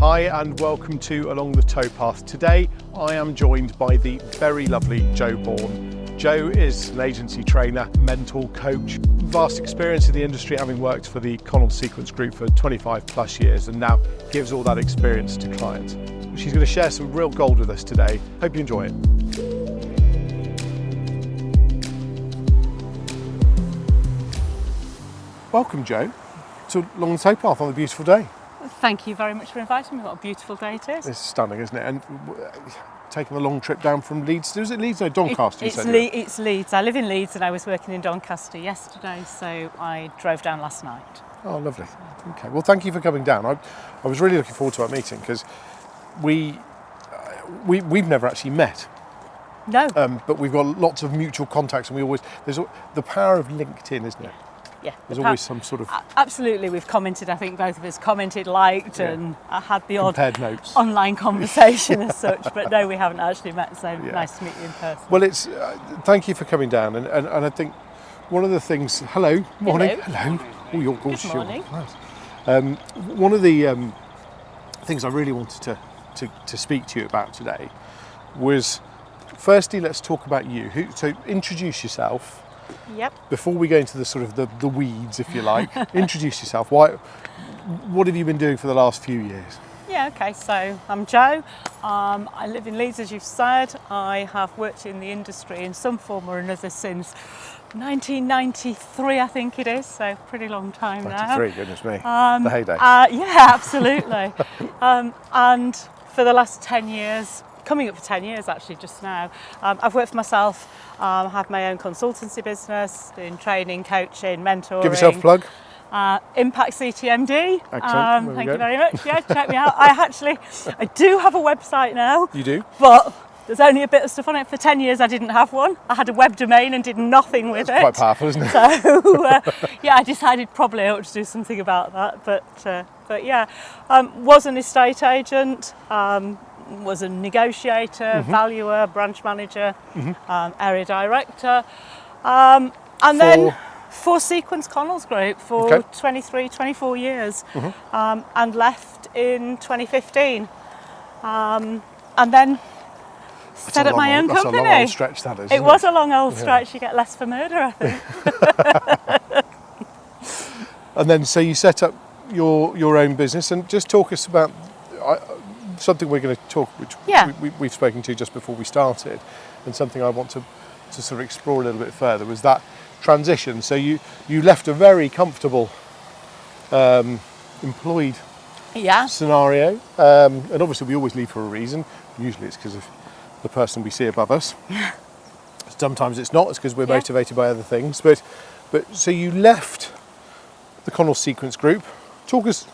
Hi and welcome to Along the Towpath. Today I am joined by the very lovely Jo Bourne. Jo is an agency trainer, mentor, coach, vast experience in the industry, having worked for the Connell Sequence Group for 25 plus years, and now gives all that experience to clients. She's going to share some real gold with us today. Hope you enjoy it. Welcome, Jo, to Along the Towpath on a beautiful day. Thank you very much for inviting me. What a beautiful day it is. It's stunning, isn't it? And taking a long trip down from Leeds. Was it Leeds? No, Doncaster. It's Leeds. I live in Leeds and I was working in Doncaster yesterday, so I drove down last night. Oh, lovely. Okay. Well, thank you for coming down. I was really looking forward to our meeting because we've never actually met. No. But we've got lots of mutual contacts, and there's the power of LinkedIn, isn't it? Yeah, there's always some sort of... Absolutely, we've commented, I think both of us commented, liked, and I had the odd notes. Online conversation as such, but no, we haven't actually met, so nice to meet you in person. Well, it's thank you for coming down, and I think one of the things... Hello, morning. Hello. Oh, you're gorgeous. Good morning. Nice. One of the things I really wanted to speak to you about today was, firstly, let's talk about you. So introduce yourself. Yep. Before we go into the sort of the weeds, if you like, introduce yourself. What have you been doing for the last few years? Yeah, okay, so I'm Jo. I live in Leeds, as you've said. I have worked in the industry in some form or another since 1993, I think it is, so pretty long time 93, now. goodness me, the heyday. Yeah, absolutely. And for the last 10 years, coming up for 10 years actually just now, I've worked for myself. I have my own consultancy business, doing training, coaching, mentoring. Give yourself a plug. Impact CTMD. Excellent. Thank you very much. Yeah, check me out. I do have a website now. You do? But there's only a bit of stuff on it. For 10 years I didn't have one. I had a web domain and did nothing with it. Quite powerful, isn't it? So yeah, I decided probably I ought to do something about that. But yeah, was an estate agent. Was a negotiator, valuer, branch manager, area director, and then for Sequence Connell's Group for 23, 24 years, and left in 2015, and then set up my own company. That's a long old stretch, that is. It was a long old stretch. You get less for murder, I think. And then, so you set up your own business, and just talk us about something we're going to talk, which we've spoken to just before we started, and something I want to sort of explore a little bit further was that transition. So you left a very comfortable employed scenario, and obviously we always leave for a reason. Usually it's because of the person we see above us. Sometimes it's not. It's because we're motivated by other things. But so you left the Connell Sequence Group. Talk us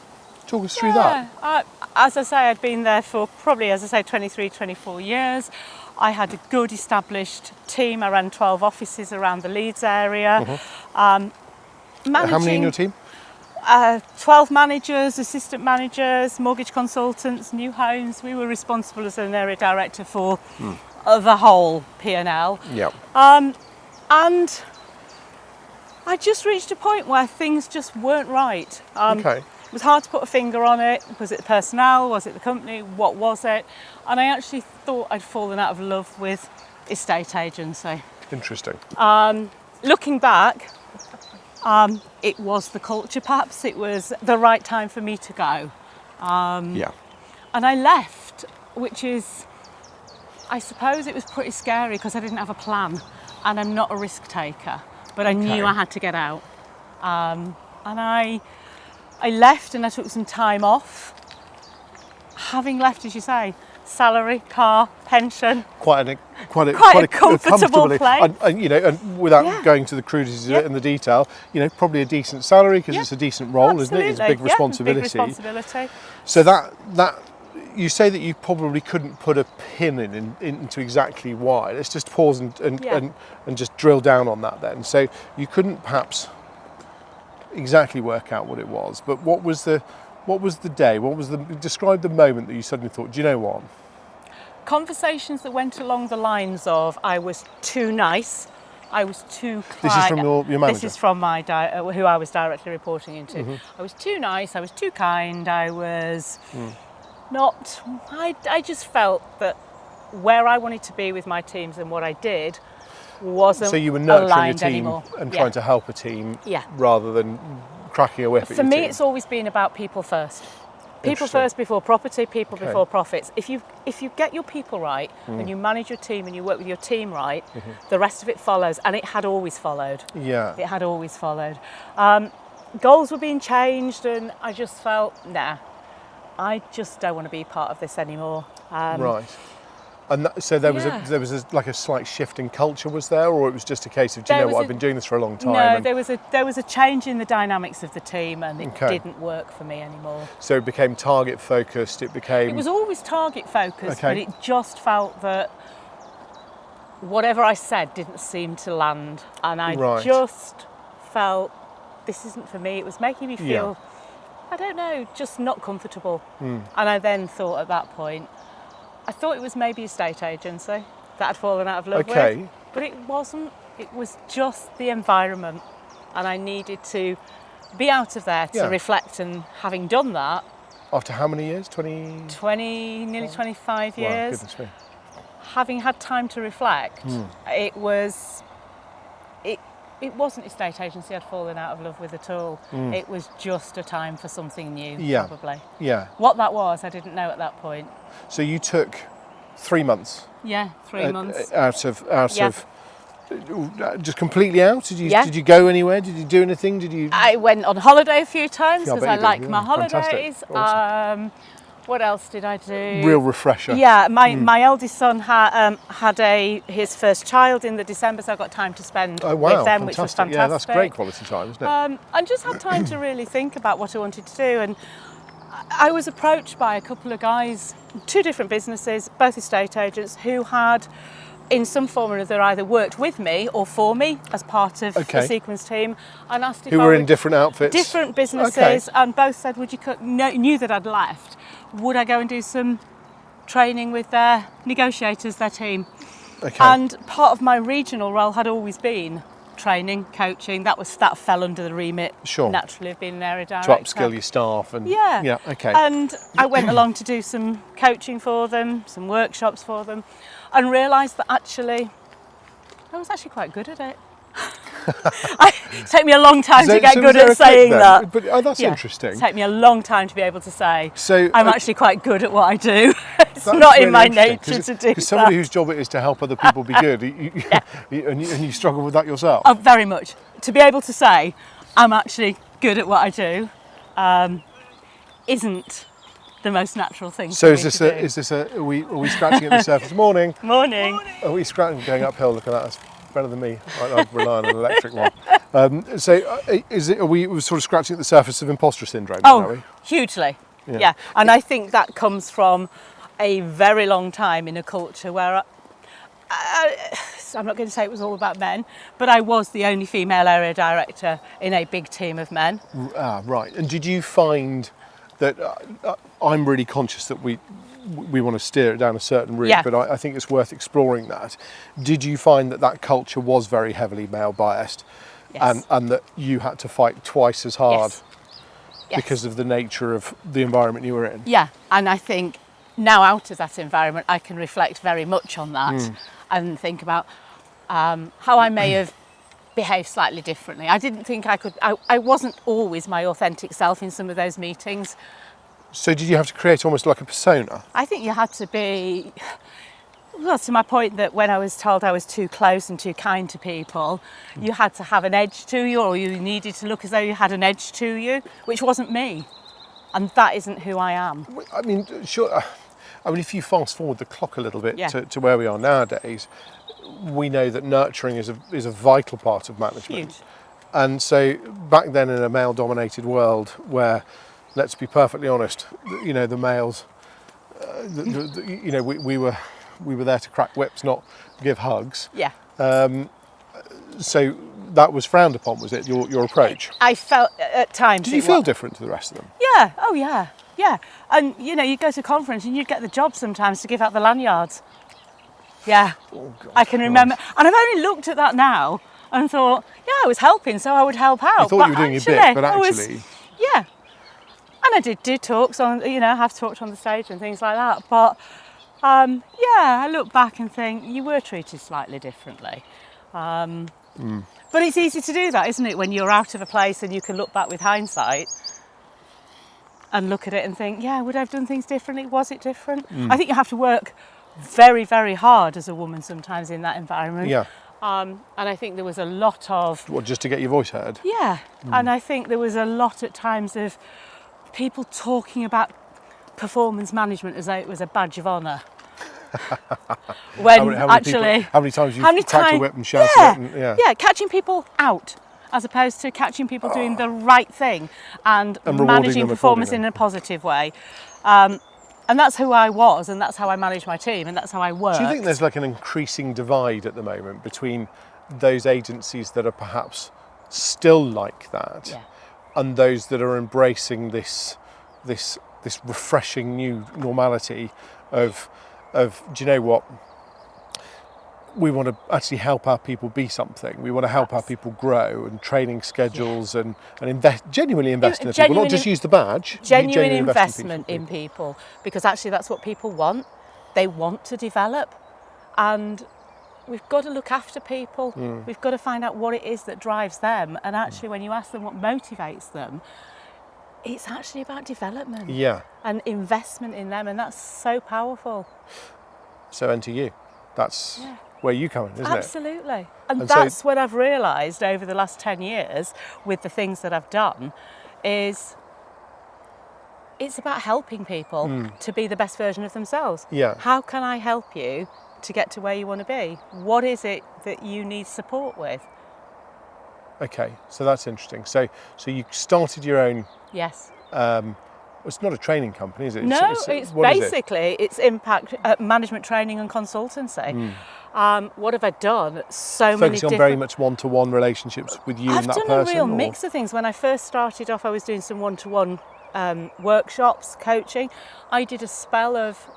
through that. As I say, I'd been there for probably, 23, 24 years. I had a good established team. I ran 12 offices around the Leeds area. How many in your team? 12 managers, assistant managers, mortgage consultants, new homes. We were responsible as an area director for the whole P&L. Yeah. And I just reached a point where things just weren't right. It was hard to put a finger on it. Was it the personnel? Was it the company? What was it? And I actually thought I'd fallen out of love with estate agency. Interesting. Looking back, it was the culture perhaps. It was the right time for me to go. And I left, which is, I suppose it was pretty scary because I didn't have a plan and I'm not a risk taker, but I knew I had to get out. And I left and I took some time off. Having left, as you say, salary, car, pension. Quite a comfortable place. And without going to the crudities and the detail, probably a decent salary because it's a decent role, isn't it? It's a big responsibility. Big responsibility. So that you say that you probably couldn't put a pin into exactly why. Let's just pause and just drill down on that then. So you couldn't perhaps exactly work out what it was, but what was the day? Describe the moment that you suddenly thought, do you know what? Conversations that went along the lines of I was too nice, I was too kind. This is from your manager? This is from my who I was directly reporting into. I was too nice, I was too kind, I was I just felt that where I wanted to be with my teams and what I did wasn't So you were nurturing a aligned team anymore. and trying to help a team Yeah. rather than cracking a whip at For your me, team. it's always been about people first. People Interesting. first before property, people Okay. before profits. If you get your people right and you manage your team and you work with your team right, the rest of it follows, and it had always followed. Yeah. It had always followed. Goals were being changed, and I just felt, nah, I just don't want to be part of this anymore. Right. And so there was like a slight shift in culture, was there, or it was just a case of, do you know what, I've been doing this for a long time? No, there was a change in the dynamics of the team, and it Okay. didn't work for me anymore. So it became target focused. It was always target focused, Okay. but it just felt that whatever I said didn't seem to land, and I Right. just felt this isn't for me. It was making me feel, I don't know, just not comfortable. And I then thought at that point, I thought it was maybe a estate agency that I'd fallen out of love with, but it wasn't. It was just the environment, and I needed to be out of there to reflect, and having done that, After how many years? 20? nearly 25 Wow, years, goodness me. having had time to reflect, it wasn't estate agency I'd fallen out of love with at all. It was just a time for something new, probably. Yeah. What that was, I didn't know at that point. So you took 3 months. Yeah, 3 months. Out of Yeah. just completely out. Did you Yeah. did you go anywhere? Did you do anything? Did you? I went on holiday a few times Yeah, I because bet I you did, like yeah. my Fantastic. holidays. Awesome. What else did I do? Real refresher. Yeah, my eldest son had his first child in the December, so I got time to spend Oh wow, with them, which was fantastic. Yeah, that's great quality time, isn't it? And just had time to really think about what I wanted to do. And I was approached by a couple of guys, 2 different businesses, both estate agents, who had, in some form or other, either worked with me or for me as part of the Sequence team, and asked if Who I were would, in different outfits? different businesses, and both said, would you knew that I'd left, would I go and do some training with their negotiators, their team? Okay. And part of my regional role had always been training, coaching. That fell under the remit, naturally, of being an area director. To upskill your staff and okay. And I went along to do some coaching for them, some workshops for them, and realised that actually I was actually quite good at it. It took me a long time to get good at saying that. But that's interesting. It took me a long time to be able to say, so, I'm actually quite good at what I do. It's not really in my nature to do Because somebody whose job it is to help other people be good, and you struggle with that yourself. Oh, very much. To be able to say, I'm actually good at what I do, isn't the most natural thing. So for me to do. are we scratching at the surface? Morning. Morning. Are we scratching going uphill? Look at that. That's better than me. I rely on an electric one. Are we sort of scratching at the surface of imposter syndrome? Are we? Hugely. Yeah. And I think that comes from a very long time in a culture where I'm not going to say it was all about men, but I was the only female area director in a big team of men. Right. And did you find that I'm really conscious that we want to steer it down a certain route, but I think it's worth exploring that. Did you find that culture was very heavily male biased, and that you had to fight twice as hard because of the nature of the environment you were in? Yeah, and I think now out of that environment, I can reflect very much on that and think about how I may have behaved slightly differently. I didn't think I could, I wasn't always my authentic self in some of those meetings. So did you have to create almost like a persona? I think you had to be, well, to my point that when I was told I was too close and too kind to people, you had to have an edge to you, or you needed to look as though you had an edge to you, which wasn't me. And that isn't who I am. I mean, sure. I mean, if you fast forward the clock a little bit to where we are nowadays, we know that nurturing is a vital part of management. Huge. And so back then, in a male-dominated world where, let's be perfectly honest, the males, we were there to crack whips, not give hugs. Yeah. So that was frowned upon, was it, your approach? I felt at times... Did you feel different to the rest of them? Yeah, oh yeah, yeah. And, you'd go to a conference and you'd get the job sometimes to give out the lanyards. Yeah, oh, God, I can remember. And I've only looked at that now and thought, I was helping, so I would help out. You thought you were doing a bit, but actually... And I did do talks on, I have talked on the stage and things like that. But I look back and think you were treated slightly differently. But it's easy to do that, isn't it? When you're out of a place and you can look back with hindsight and look at it and think, yeah, would I have done things differently? Was it different? I think you have to work very, very hard as a woman sometimes in that environment. Yeah. And I think there was a lot of... What, just to get your voice heard? Yeah. And I think there was a lot at times of people talking about performance management as though it was a badge of honour. When how many times you've cracked a whip and shouted it? Yeah, catching people out as opposed to catching people doing the right thing and managing performance in a positive way. And that's who I was, and that's how I managed my team, and that's how I worked. Do you think there's like an increasing divide at the moment between those agencies that are perhaps still like that and those that are embracing this refreshing new normality of do you know what? We want to actually help our people be something. We want to help our people grow, and training schedules and genuinely invest in people, not just use the badge. Genuine investment in people, because actually that's what people want. They want to develop, and we've got to look after people. We've got to find out what it is that drives them, and actually when you ask them what motivates them, it's actually about development and investment in them, and that's so powerful. So enter you. That's where you come in, isn't it? Absolutely. And that's what I've realised over the last 10 years with the things that I've done is it's about helping people to be the best version of themselves. Yeah. How can I help you to get to where you want to be? What is it that you need support with? Okay, so that's interesting. So you started your own... Yes. It's not a training company, is it? No, it's Impact Management Training and Consultancy. What have I done? Focusing on very much one-to-one relationships with you and that person? I've done a real mix of things. When I first started off, I was doing some one-to-one workshops, coaching. I did a spell of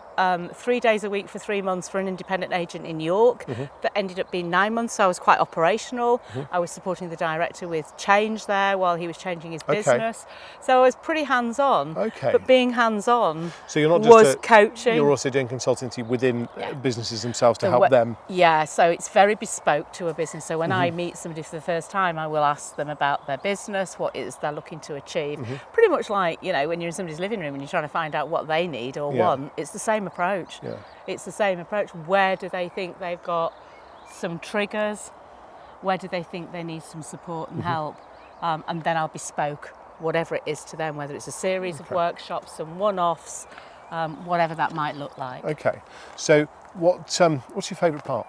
3 days a week for 3 months for an independent agent in York that ended up being 9 months, so I was quite operational. I was supporting the director with change there while he was changing his business. So I was pretty hands-on, but being hands-on so you're not just coaching. You're also doing consultancy within businesses themselves to help them. Yeah, so it's very bespoke to a business. So when I meet somebody for the first time, I will ask them about their business, what it is they're looking to achieve. Pretty much like, when you're in somebody's living room and you're trying to find out what they need or want, it's the same approach. It's the same approach. Where do they think they've got some triggers? Where do they think they need some support and help? And then I'll bespoke whatever it is to them, whether it's a series of workshops, some one-offs, whatever that might look like. Okay. So what's your favourite part?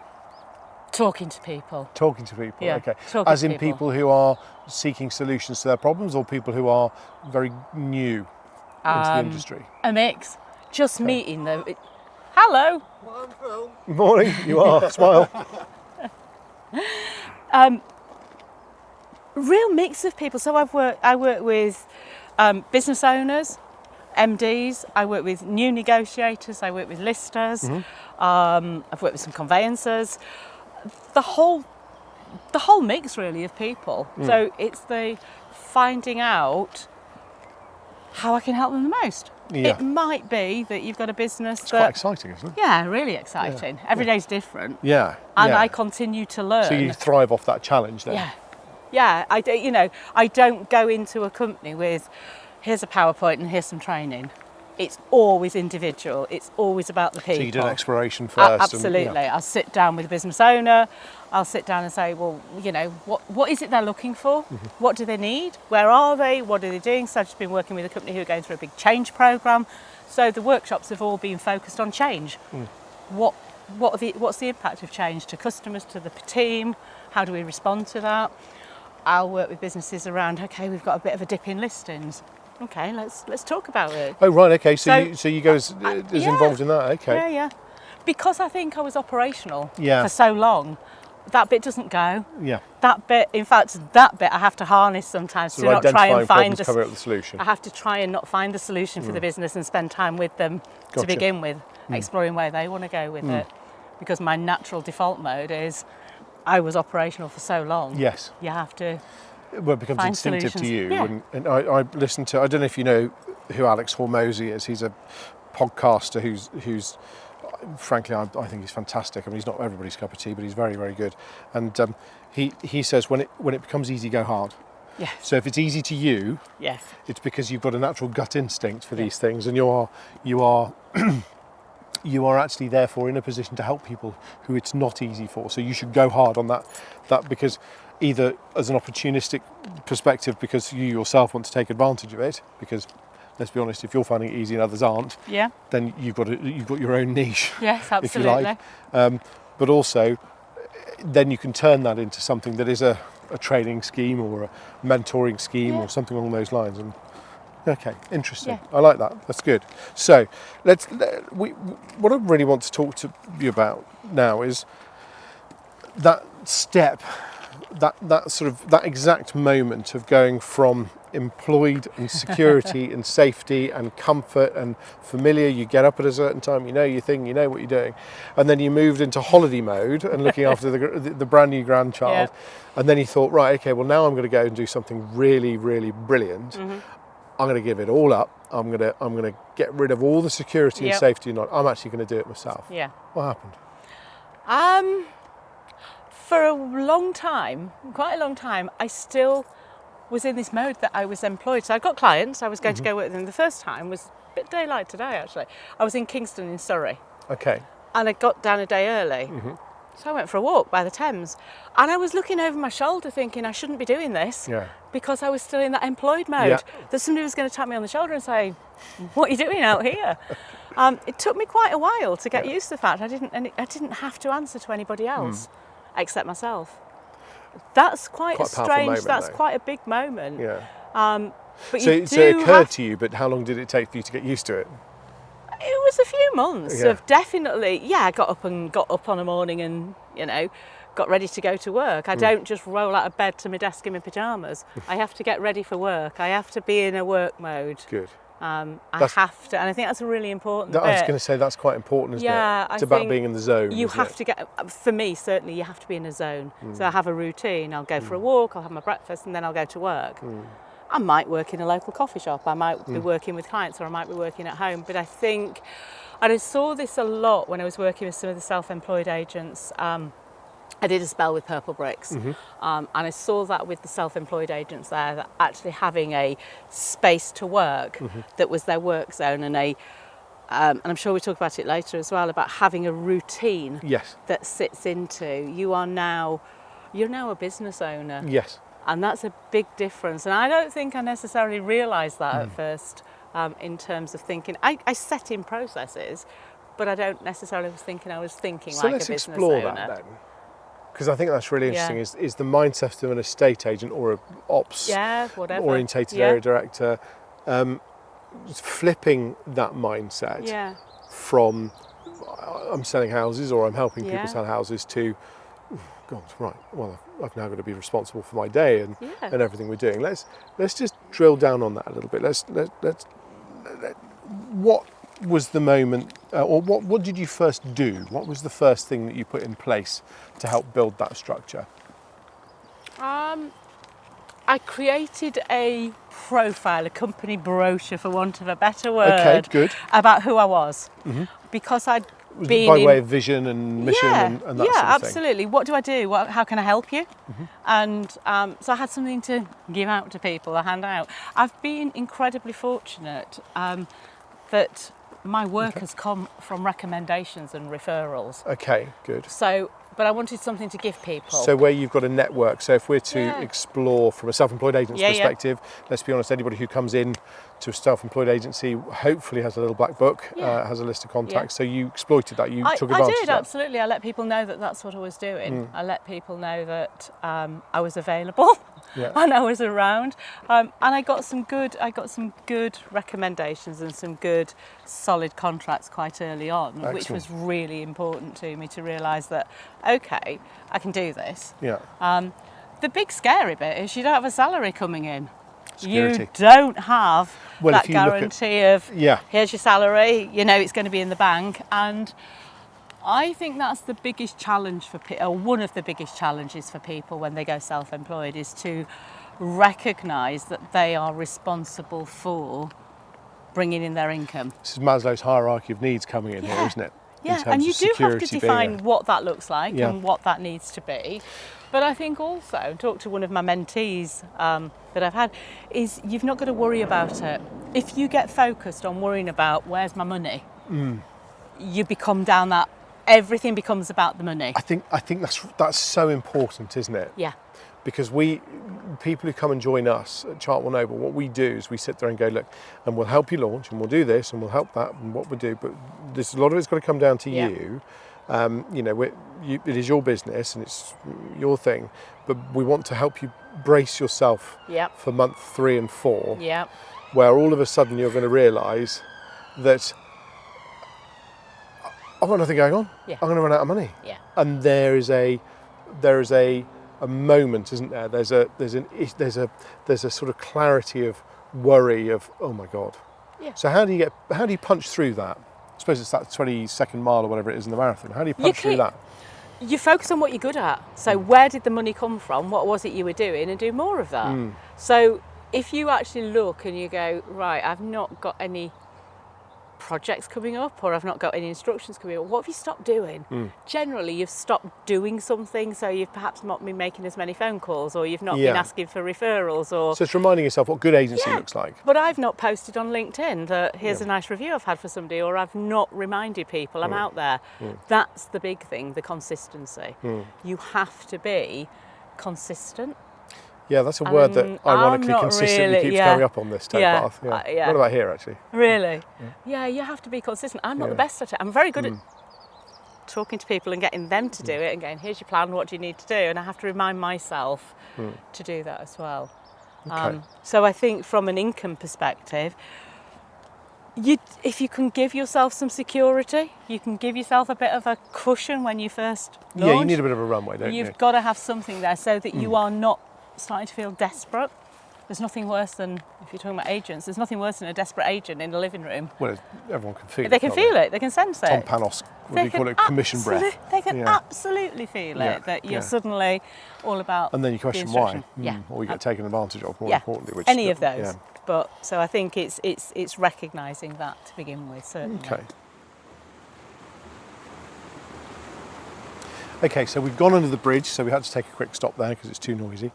Talking to people. Talking to people, okay. As in people who are seeking solutions to their problems, or people who are very new into the industry? A mix. Just meeting them. Hello. Good morning. You are. Smile. Real mix of people. So I work with business owners, MDs. I work with new negotiators. I work with listers. I've worked with some conveyancers. The whole mix really of people. So it's the finding out how I can help them the most. It might be that you've got a business it's quite exciting, isn't it? Yeah, really exciting. Every day's different. And I continue to learn. So you thrive off that challenge then? Yeah. I don't go into a company with here's a PowerPoint and here's some training. It's always individual. It's always about the people. So you do an exploration first. Absolutely. I'll sit down with a business owner. I'll sit down and say, well, what is it they're looking for? What do they need? Where are they? What are they doing? So I've just been working with a company who are going through a big change program. So the workshops have all been focused on change. What's the impact of change to customers, to the team? How do we respond to that? I'll work with businesses around, okay, we've got a bit of a dip in listings. Okay, let's talk about it. Oh, right, okay. So you go as involved in that, okay. Yeah. Because I think I was operational for so long, that bit doesn't go. That bit I have to harness sometimes to not try and find the solution. I have to try and not find the solution for the business and spend time with them to begin with, exploring where they want to go with it. Because my natural default mode is I was operational for so long. Yes. You have to Well, it becomes instinctive solutions. to you. And I listen to, I don't know if you know who Alex Hormozy is. He's a podcaster who's frankly, I think he's fantastic. I mean, he's not everybody's cup of tea, but he's very, very good. And he says when it becomes easy, go hard. Yeah. So if it's easy to you, Yes. it's because you've got a natural gut instinct for these things, and you are you are actually therefore in a position to help people who it's not easy for. So you should go hard on that because either as an opportunistic perspective, because you yourself want to take advantage of it, because let's be honest, if you're finding it easy and others aren't, then you've got your own niche. Yes, absolutely. If you like. But also, then you can turn that into something that is a training scheme or a mentoring scheme or something along those lines. And okay, interesting. I like that. That's good. So what I really want to talk to you about now is that step, that exact moment of going from employed and security and safety and comfort and familiar. You get up at a certain time, you know your thing, you know what you're doing, and then you moved into holiday mode and looking after the brand new grandchild, and then you thought, right, okay, well now I'm going to go and do something really, really brilliant. I'm going to give it all up. I'm going to get rid of all the security and safety. I'm actually going to do it myself. Yeah. What happened? For a long time, quite a long time, I still was in this mode that I was employed. So I got clients. I was going to go work with them. The first time was a bit daylight today, actually. I was in Kingston in Surrey. Okay. And I got down a day early. So I went for a walk by the Thames. And I was looking over my shoulder thinking I shouldn't be doing this because I was still in that employed mode. That somebody was going to tap me on the shoulder and say, what are you doing out here? It took me quite a while to get used to the fact I didn't have to answer to anybody else except myself. That's quite a strange, moment, that's though. Quite a big moment. Yeah. But so it occurred to you, but how long did it take for you to get used to it? It was a few months of definitely, I got up on a morning and, got ready to go to work. I don't just roll out of bed to my desk in my pyjamas. I have to get ready for work. I have to be in a work mode. Good. I have to, and I think that's a really important bit. I was going to say that's quite important, isn't it? It's about being in the zone. You have to get, for me certainly, you have to be in a zone. So I have a routine. I'll go for a walk, I'll have my breakfast, and then I'll go to work. I might work in a local coffee shop, I might be working with clients, or I might be working at home. But I think, and I saw this a lot when I was working with some of the self-employed agents. I did a spell with Purple Bricks, and I saw that with the self-employed agents there, that actually having a space to work that was their work zone, and I'm sure we'll talk about it later as well, about having a routine that sits into, you're now a business owner. Yes. And that's a big difference. And I don't think I necessarily realised that at first, in terms of thinking. I set in processes, but I don't necessarily was thinking I was thinking like a business owner. So let's explore that then. Because I think that's really interesting, is the mindset of an estate agent or a ops orientated area director, flipping that mindset from I'm selling houses or I'm helping people sell houses to, God, right, well, I've now got to be responsible for my day and everything we're doing. Let's just drill down on that a little bit. Let's what was the moment, or what did you first do? What was the first thing that you put in place to help build that structure? I created a profile, a company brochure, for want of a better word, about who I was, because I'd been by way of vision and mission and that sort of thing. Yeah, absolutely. What do I do? How can I help you? And so I had something to give out to people, a handout. I've been incredibly fortunate that my work has come from recommendations and referrals. Okay, good. So, but I wanted something to give people. So where you've got a network, so if we're to explore from a self-employed agent's perspective, let's be honest, anybody who comes in to a self-employed agency hopefully has a little black book, has a list of contacts. So you exploited that, you took advantage of that. I did, absolutely. I let people know that that's what I was doing. I let people know that I was available and I was around. And I got some good recommendations and some good solid contracts quite early on. Excellent. Which was really important to me to realise that, okay, I can do this. The big scary bit is you don't have a salary coming in. Security. You don't have that guarantee of here's your salary, it's going to be in the bank. And I think that's the biggest challenge for people, or one of the biggest challenges for people when they go self-employed, is to recognise that they are responsible for bringing in their income. This is Maslow's hierarchy of needs coming in here, isn't it? Yeah, and you do have to define what that looks like and what that needs to be. But I think also, talk to one of my mentees that I've had, is you've not got to worry about it. If you get focused on worrying about where's my money, you become down that, everything becomes about the money. I think that's so important, isn't it? Yeah. Because people who come and join us at Chartwell Noble, what we do is we sit there and go, look, and we'll help you launch, and we'll do this, and we'll help that, and what we do. But a lot of it's got to come down to you. You know, it is your business and it's your thing, but we want to help you brace yourself for month 3 and 4, where all of a sudden you're going to realise that I've got nothing going on. I'm going to run out of money. And there is a moment, isn't there? There's a sort of clarity of worry of, oh my God. So how do you punch through that? I suppose it's that 22nd mile or whatever it is in the marathon. How do you punch through that? You focus on what you're good at. So where did the money come from? What was it you were doing? And do more of that. So if you actually look and you go, right, I've not got any projects coming up, or I've not got any instructions coming up, what have you stopped doing? Generally, you've stopped doing something, so you've perhaps not been making as many phone calls, or you've not been asking for referrals, or... So it's reminding yourself what good agency looks like. But I've not posted on LinkedIn that here's a nice review I've had for somebody, or I've not reminded people I'm out there. That's the big thing, the consistency. You have to be consistent. Yeah, that's a word that ironically consistently keeps coming up on this towpath. What about here, actually? Really? Yeah, you have to be consistent. I'm not the best at it. I'm very good at talking to people and getting them to do it and going, here's your plan, what do you need to do? And I have to remind myself to do that as well. So I think from an income perspective, if you can give yourself some security, you can give yourself a bit of a cushion when you first launch. Yeah, you need a bit of a runway, don't you? You've got to have something there so that you are not starting to feel desperate. There's nothing worse than, if you're talking about agents, there's nothing worse than a desperate agent in the living room. Well, everyone can feel it. They can feel it, they can sense it. Tom Panos, what do you call it, commission breath. They can absolutely feel it, that you're suddenly all about. And then you question why, or you get taken advantage of, more importantly. Which any of those. But so I think it's recognising that to begin with, certainly. Okay, so we've gone under the bridge, so we had to take a quick stop there because it's too noisy.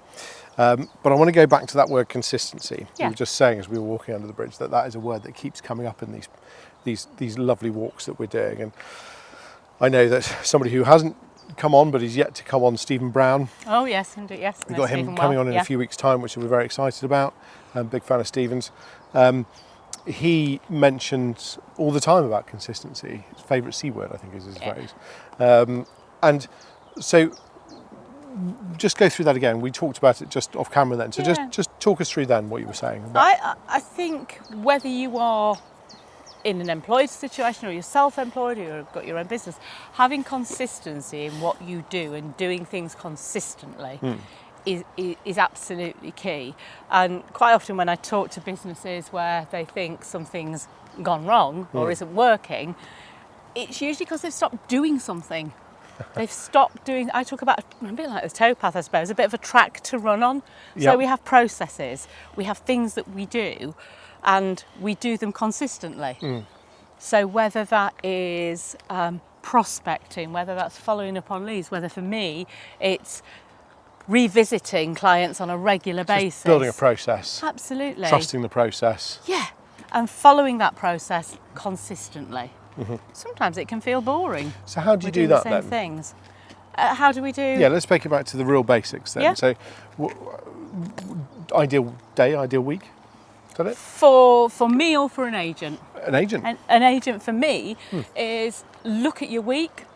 But I want to go back to that word consistency. We were just saying as we were walking under the bridge that is a word that keeps coming up in these lovely walks that we're doing. And I know that somebody who hasn't come on but is yet to come on, Stephen Brown. Oh yes, indeed, yes. We've got him coming on in a few weeks' time, which we're very excited about. Big fan of Stephen's. He mentions all the time about consistency. His favourite C word, I think, is his phrase. And so just go through that again. We talked about it just off camera then. So just talk us through then what you were saying. I think whether you are in an employed situation or you're self-employed or you've got your own business, having consistency in what you do and doing things consistently is absolutely key. And quite often when I talk to businesses where they think something's gone wrong or isn't working, it's usually because they've stopped doing something. They've stopped doing, I talk about a bit like the towpath, I suppose, a bit of a track to run on. So we have processes, we have things that we do, and we do them consistently. So whether that is prospecting, whether that's following up on leads, whether for me it's revisiting clients on a regular basis. Building a process. Absolutely. Trusting the process. Yeah, and following that process consistently. Sometimes it can feel boring. So how do you do that then? Same things. How do we do? Yeah, let's take it back to the real basics then. So, ideal day, ideal week. Is that it? For me or for an agent? An agent. An agent for me is look at your week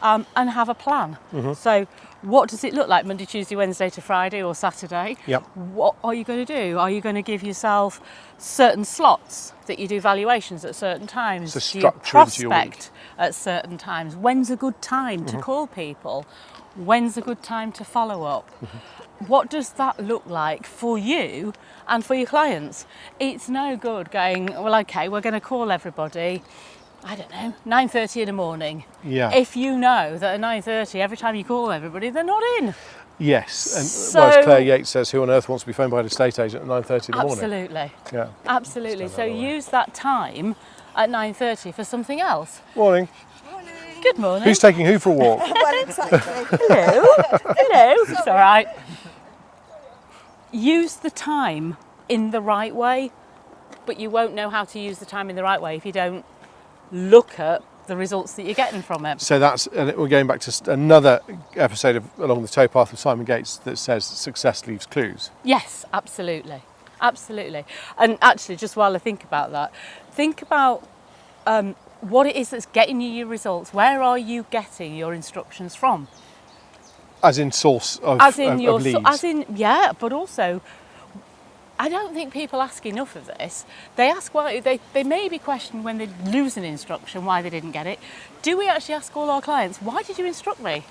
and have a plan. So what does it look like Monday, Tuesday, Wednesday to Friday or Saturday? What are you going to do? Are you going to give yourself certain slots that you do valuations at certain times? So do you prospect at certain times? When's a good time to call people? When's a good time to follow up? What does that look like for you and for your clients? It's no good going, well, okay, we're going to call everybody I don't know, 9:30 in the morning. Yeah. If you know that at 9:30, every time you call everybody, they're not in. Yes, and So, well, as Claire Yates says, who on earth wants to be phoned by an estate agent at 9:30 in the morning? absolutely. Yeah. Absolutely. So use that time at 9:30 for something else. Morning. Good morning. Who's taking who for a walk? Well, exactly. Hello. Hello. It's all right. Use the time in the right way, but you won't know how to use the time in the right way if you don't look at the results that you're getting from it. So and we're going back to another episode of Along the Towpath with Simon Gates that says success leaves clues. Yes, absolutely. Absolutely. And actually, just while I think about that, think about what it is that's getting you your results. Where are you getting your instructions from? As in source of, As in of leads. Yeah, but also, I don't think people ask enough of this. They ask why, they maybe question when they lose an instruction why they didn't get it. Do we actually ask all our clients, why did you instruct me?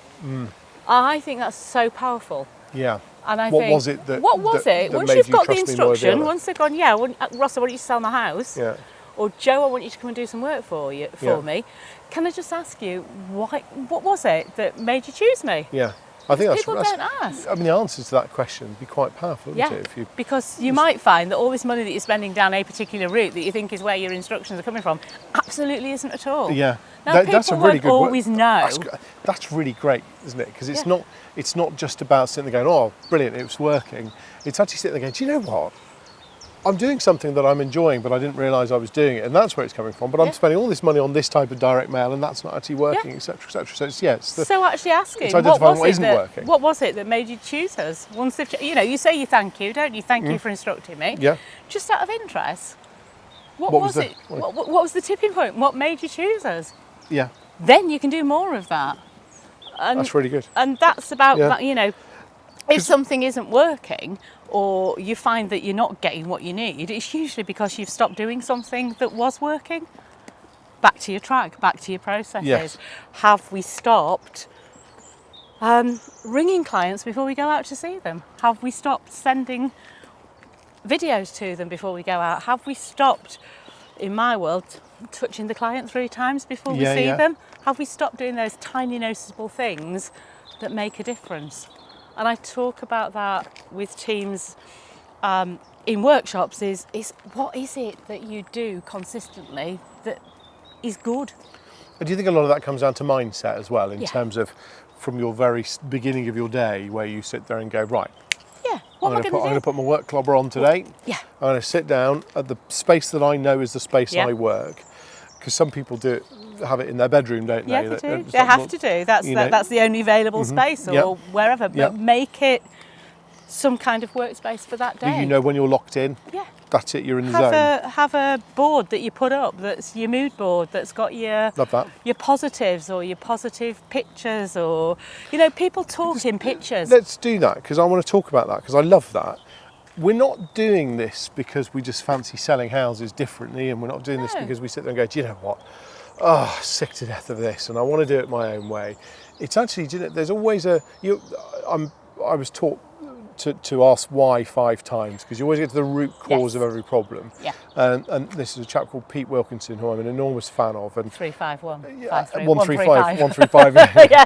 I think that's so powerful. Yeah. And I What think, was it that once made you've you got the trust me more than instruction, the other? once they've gone, yeah, Ross, I want you to sell my house. Yeah. Or Joe, I want you to come and do some work for me. Can I just ask you, what was it that made you choose me? Yeah. I think People don't ask. I mean, the answer to that question would be quite powerful, wouldn't it? If you, because you might find that all this money that you're spending down a particular route that you think is where your instructions are coming from absolutely isn't at all. Yeah. Now, That's a people really won't good always know. That's really great, isn't it? Because it's not just about sitting there going, oh, brilliant, it was working. It's actually sitting there going, do you know what? I'm doing something that I'm enjoying, but I didn't realise I was doing it, and that's where it's coming from. But I'm spending all this money on this type of direct mail, and that's not actually working, etc., etc. So So actually asking, it's identifying what isn't working. What was it that made you choose us? Once you say you thank you, don't you? Thank you for instructing me. Yeah. Just out of interest, what was it? What was the tipping point? What made you choose us? Yeah. Then you can do more of that. And, That's really good. And that's about that, if something isn't working, or you find that you're not getting what you need, it's usually because you've stopped doing something that was working. Back to your track, back to your processes. Yes. Have we stopped ringing clients before we go out to see them? Have we stopped sending videos to them before we go out? Have we stopped, in my world, touching the client 3 times before we see them? Have we stopped doing those tiny noticeable things that make a difference? And I talk about that with teams in workshops is what is it that you do consistently that is good? Do you think a lot of that comes down to mindset as well, in terms of from your very beginning of your day, where you sit there and go, right, what am I going I'm going to put my work clobber on today. Yeah. I'm going to sit down at the space that I know is the space I work. Because some people have it in their bedroom, don't they? Yeah, they do. They have to do. That's the only available space, or wherever. But make it some kind of workspace for that day. You know when you're locked in. Yeah. That's it. You're in the zone. Have a board that you put up that's your mood board, that's got your positives or your positive pictures, or people talk in pictures. Let's do that, because I want to talk about that, because I love that. We're not doing this because we just fancy selling houses differently, and we're not doing this because we sit there and go, do you know what? Oh, sick to death of this, and I want to do it my own way. It's actually, there's always I was taught to ask why 5 times, because you always get to the root cause of every problem. Yeah. And this is a chap called Pete Wilkinson, who I'm an enormous fan of. And 351. 135. Yeah.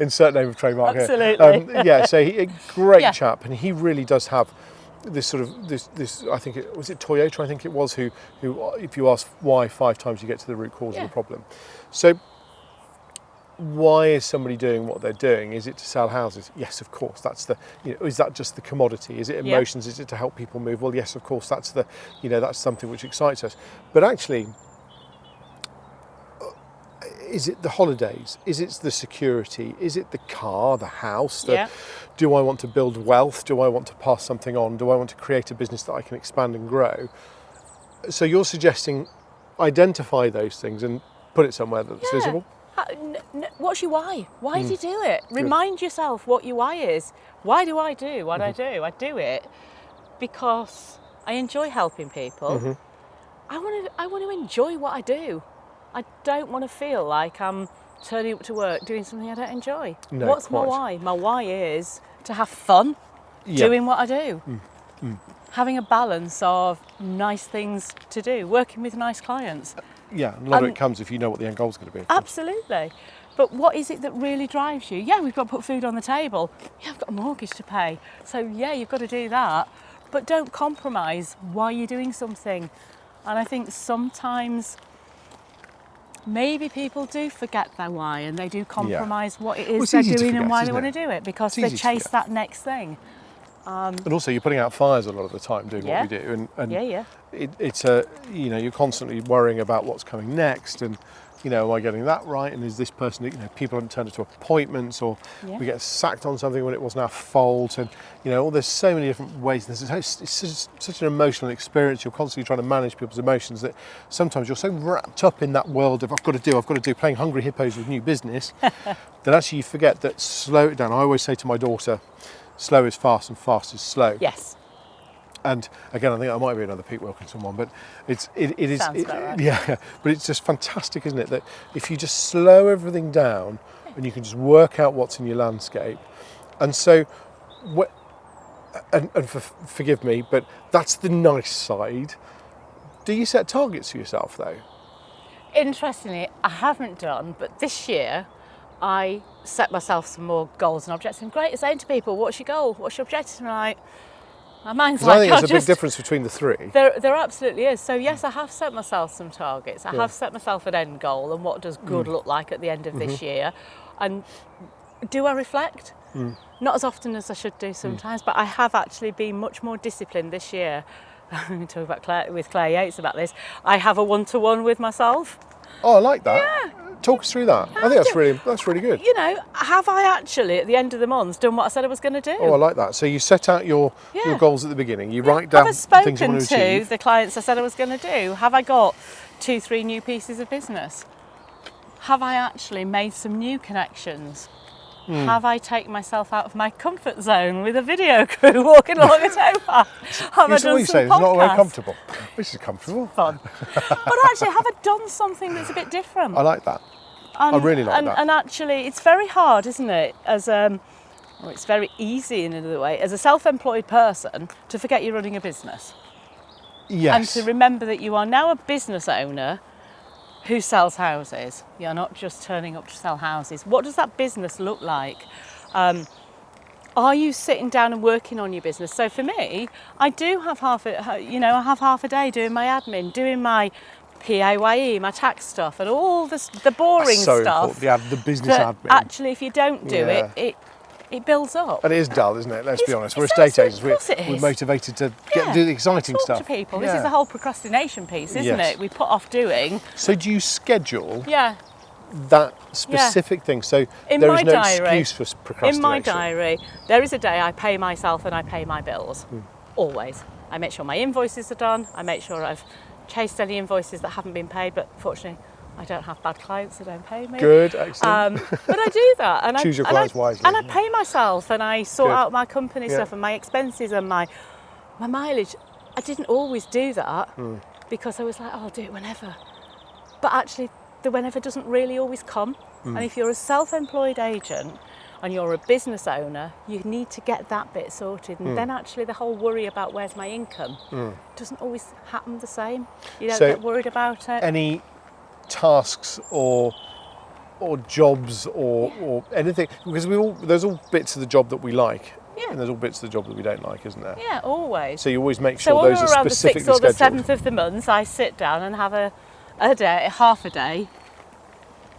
Insert name of trademark here. Absolutely. So a great chap, and he really does have this sort of this. I think it was Toyota. I think it was who if you ask why 5 times, you get to the root cause of the problem. So why is somebody doing what they're doing? Is it to sell houses? Yes, of course. That's is that just the commodity? Is it emotions? Is it to help people move? Well, yes, of course. That's that's something which excites us. But actually, is it the holidays? Is it the security? Is it the car, the house? Do I want to build wealth? Do I want to pass something on? Do I want to create a business that I can expand and grow? So you're suggesting identify those things and put it somewhere that's visible? What's your why? Why do you do it? Remind yourself what your why is. Why do I do what I do? I do it because I enjoy helping people. I want to enjoy what I do. I don't want to feel like I'm turning up to work doing something I don't enjoy. No, What's my why? My why is to have fun doing what I do. Having a balance of nice things to do, working with nice clients. Yeah, a lot of it comes if you know what the end goal is going to be. Absolutely. But what is it that really drives you? Yeah, we've got to put food on the table. Yeah, I've got a mortgage to pay. So yeah, you've got to do that. But don't compromise while you're doing something. And I think sometimes maybe people do forget their why and they do compromise what it is they're doing and why they want to do it, because they chase that next thing. And also you're putting out fires a lot of the time doing what we do. And it's you're constantly worrying about what's coming next, and am I getting that right? And is this person, people haven't turned up to appointments, or we get sacked on something when it wasn't our fault, and there's so many different ways. It's such an emotional experience. You're constantly trying to manage people's emotions that sometimes you're so wrapped up in that world of I've got to do, playing hungry hippos with new business, that actually you forget that slow it down. I always say to my daughter, slow is fast and fast is slow. Yes. And again, I think I might be another Pete Wilkinson one, but it is, Sounds about right. Yeah. But it's just fantastic, isn't it? That if you just slow everything down, and you can just work out what's in your landscape, and so, forgive me, but that's the nice side. Do you set targets for yourself though? Interestingly, I haven't done, but this year I set myself some more goals and objectives. And great, saying to people, "What's your goal? What's your objective?" And I think there's a big difference between the three. There absolutely is. So yes, I have set myself some targets. I have set myself an end goal, and what does good look like at the end of this year. And do I reflect? Not as often as I should do sometimes, but I have actually been much more disciplined this year. I'm talking about Claire Yates about this. I have a one-to-one with myself. Oh, I like that. Yeah. Talk us through that. I think that's really good. Have I actually at the end of the month done what I said I was going to do? Oh, I like that. So you set out your goals at the beginning. You write down things you want to achieve. Have I spoken to the clients I said I was going to do? Have I got 2-3 new pieces of business? Have I actually made some new connections? Have I taken myself out of my comfort zone with a video crew walking along a towpath? Have I done some podcasts? It's not very comfortable. This is comfortable. Fun. But actually, have I done something that's a bit different? I like that. I really like that. And actually, it's very hard, isn't it? It's very easy in another way, as a self-employed person, to forget you're running a business. Yes. And to remember that you are now a business owner who sells houses. You're not just turning up to sell houses. What does that business look like? Are you sitting down and working on your business? So for me, I do have half a day doing my admin, doing my PAYE, my tax stuff, and all the boring so stuff. Important. The business admin. Actually, if you don't do it builds up. And it is dull, isn't it? Let's be honest. We're estate agents. We're motivated to do the exciting stuff. Talk to people. This is the whole procrastination piece, isn't it? We put off doing. So do you schedule that specific thing? So there is no excuse for procrastination. In my diary, there is a day I pay myself and I pay my bills. Always. I make sure my invoices are done. I make sure I've chased any invoices that haven't been paid, but fortunately I don't have bad clients that don't pay me. Good, excellent. But I do that. And choose your clients wisely. And I pay myself, and I sort out my company stuff and my expenses and my mileage. I didn't always do that because I was like, I'll do it whenever. But actually, the whenever doesn't really always come. And if you're a self-employed agent and you're a business owner, you need to get that bit sorted. And then actually the whole worry about where's my income doesn't always happen the same. You don't get worried about it. Any tasks or jobs or anything, because there's all bits of the job that we like, and there's all bits of the job that we don't like, isn't there? Yeah, always. So you always make sure those are specifically scheduled. So around the 6th or the 7th of the month, I sit down and have a day, half a day,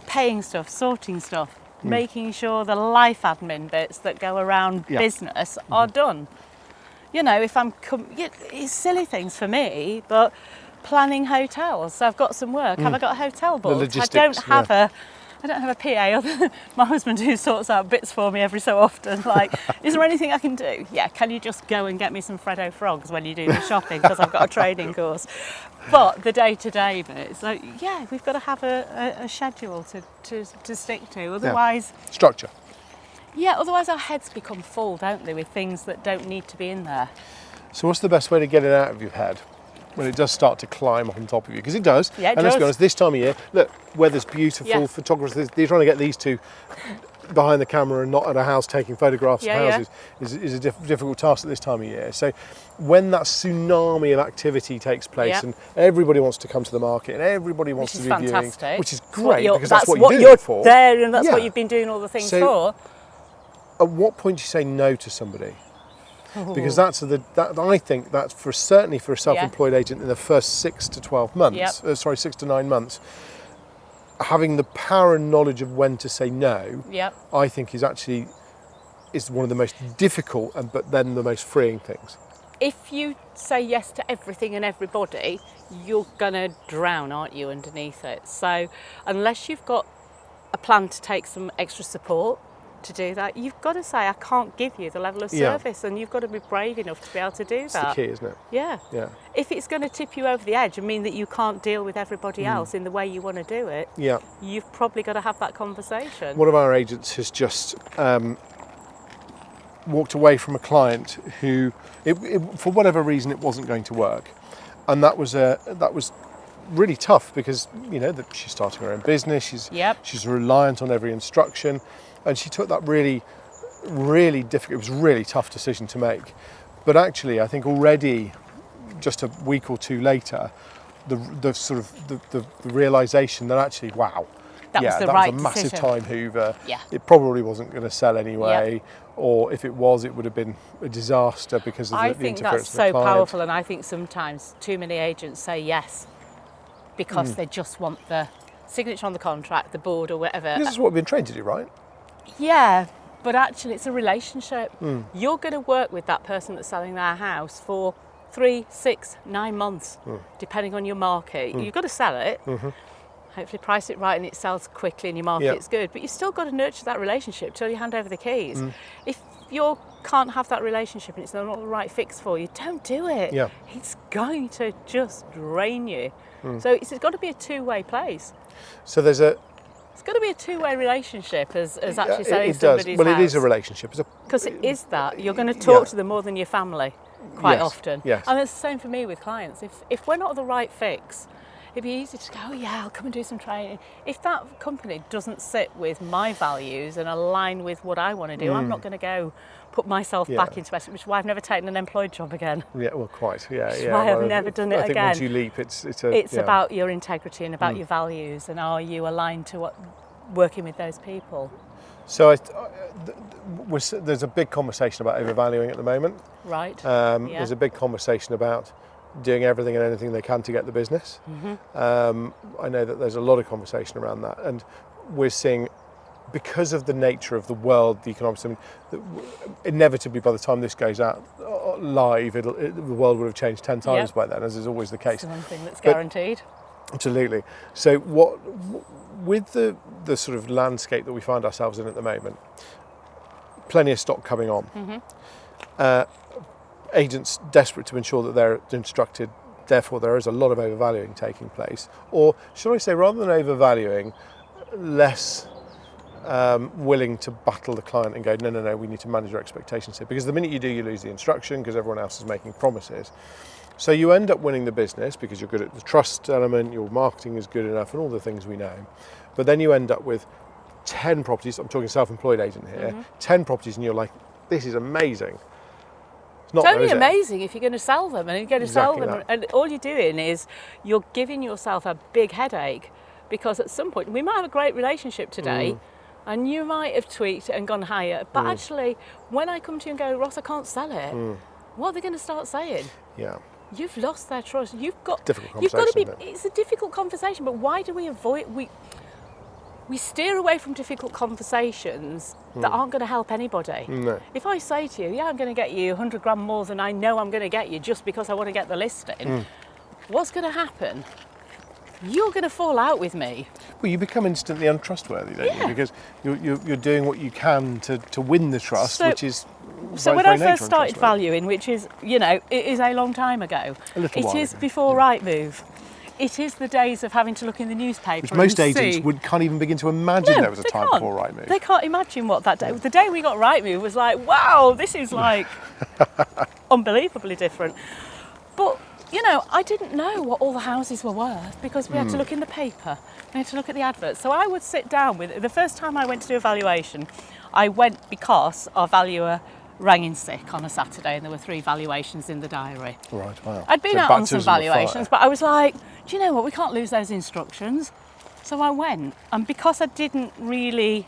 paying stuff, sorting stuff, making sure the life admin bits that go around business are done. If it's silly things for me, but planning hotels. So I've got some work. Have I got a hotel booked? I don't have a PA other than my husband, who sorts out bits for me every so often. Like, is there anything I can do? Yeah, can you just go and get me some Freddo frogs when you do the shopping, because I've got a training course. But the day-to-day bits, so we've got to have a schedule to stick to. Otherwise, structure. Yeah, otherwise our heads become full, don't they, with things that don't need to be in there. So what's the best way to get it out of your head when it does start to climb on top of you? Because it does. Yeah, and let's be honest, this time of year, look, weather's beautiful, photographers, they're trying to get these two behind the camera and not at a house taking photographs of Yeah, houses is a difficult task at this time of year. So when that tsunami of activity takes place and everybody wants to come to the market and everybody wants to do viewings, which is great because that's what you're for. There, and that's what you've been doing all the things for. At what point do you say no to somebody? Because I think that's certainly for a self-employed agent in the first 6 to 12 months. 6 to 9 months. Having the power and knowledge of when to say no, I think is one of the most difficult, but then the most freeing things. If you say yes to everything and everybody, you're gonna drown, aren't you, underneath it? So unless you've got a plan to take some extra support to do that, you've got to say, I can't give you the level of service, and you've got to be brave enough to be able to do that. That's the key, isn't it? Yeah. If it's going to tip you over the edge and mean that you can't deal with everybody else in the way you want to do it, you've probably got to have that conversation. One of our agents has just walked away from a client who, for whatever reason, it wasn't going to work, and that was really tough because she's starting her own business. She's reliant on every instruction. And she took that really, really difficult, it was a really tough decision to make. But actually, I think already, just a week or two later, the realisation that actually, wow, that was a massive time hoover. It probably wasn't going to sell anyway, or if it was, it would have been a disaster because of the interference of the client. I think that's so powerful, and I think sometimes too many agents say yes because they just want the signature on the contract, the board, or whatever. This is what we've been trained to do, right? Yeah, but actually it's a relationship. You're going to work with that person that's selling their house for 3, 6, 9 months, depending on your market. You've got to sell it, hopefully price it right and it sells quickly and your market's good, but you've still got to nurture that relationship till you hand over the keys. If you can't have that relationship and it's not the right fix for you, don't do it. It's going to just drain you. So it's got to be a two-way place. So it's got to be a two-way relationship as actually selling somebody's house. Well, it is a relationship. Because it is that. You're going to talk to them more than your family quite often. And it's the same for me with clients. If we're not the right fix, it'd be easy to go, oh yeah, I'll come and do some training. If that company doesn't sit with my values and align with what I want to do, I'm not going to go put myself back into it, which is why I've never taken an employed job again. Yeah, well, quite. Which is why I've never done it again. I think once you leap, it's about your integrity and about your values, and are you aligned to working with those people? So there's a big conversation about overvaluing at the moment. Right. There's a big conversation about doing everything and anything they can to get the business. I know that there's a lot of conversation around that, and we're seeing, because of the nature of the world, the economics, inevitably by the time this goes out live, the world would have changed 10 times by then, as is always the case. It's the one thing that's guaranteed. Absolutely. So with the sort of landscape that we find ourselves in at the moment, plenty of stock coming on. Agents desperate to ensure that they're instructed, therefore there is a lot of overvaluing taking place. Or should I say, rather than overvaluing, less willing to battle the client and go, no, we need to manage your expectations here. Because the minute you do, you lose the instruction because everyone else is making promises. So you end up winning the business because you're good at the trust element, your marketing is good enough, and all the things we know. But then you end up with 10 properties, I'm talking self-employed agent here, 10 properties, and you're like, this is amazing. It's only amazing if you're going to sell them, and you're going to sell them, and all you're doing is you're giving yourself a big headache, because at some point we might have a great relationship today, and you might have tweaked and gone higher, but actually when I come to you and go, Ross, I can't sell it, what are they going to start saying? You've lost their trust. You've got to be. It's a difficult conversation, but why do we avoid? We steer away from difficult conversations that aren't going to help anybody. No. If I say to you, I'm going to get you 100 grand more than I know I'm going to get you just because I want to get the listing, what's going to happen? You're going to fall out with me. Well, you become instantly untrustworthy, don't you? Because you're doing what you can to win the trust, which is. So when I first started valuing, which is, it is a long time ago. A little while It is ago. Before Rightmove. It is the days of having to look in the newspaper. Which most agents can't even begin to imagine there was a time before Rightmove. They can't imagine what that day. The day we got Rightmove was like, wow, this is like unbelievably different. But you know, I didn't know what all the houses were worth because we had to look in the paper, we had to look at the adverts. So I would sit down with, the first time I went to do a valuation, I went because our valuer rang in sick on a Saturday and there were 3 valuations in the diary. Right, wow. I'd been out on some valuations, but I was like, do you know what, we can't lose those instructions. So I went, and because I didn't really,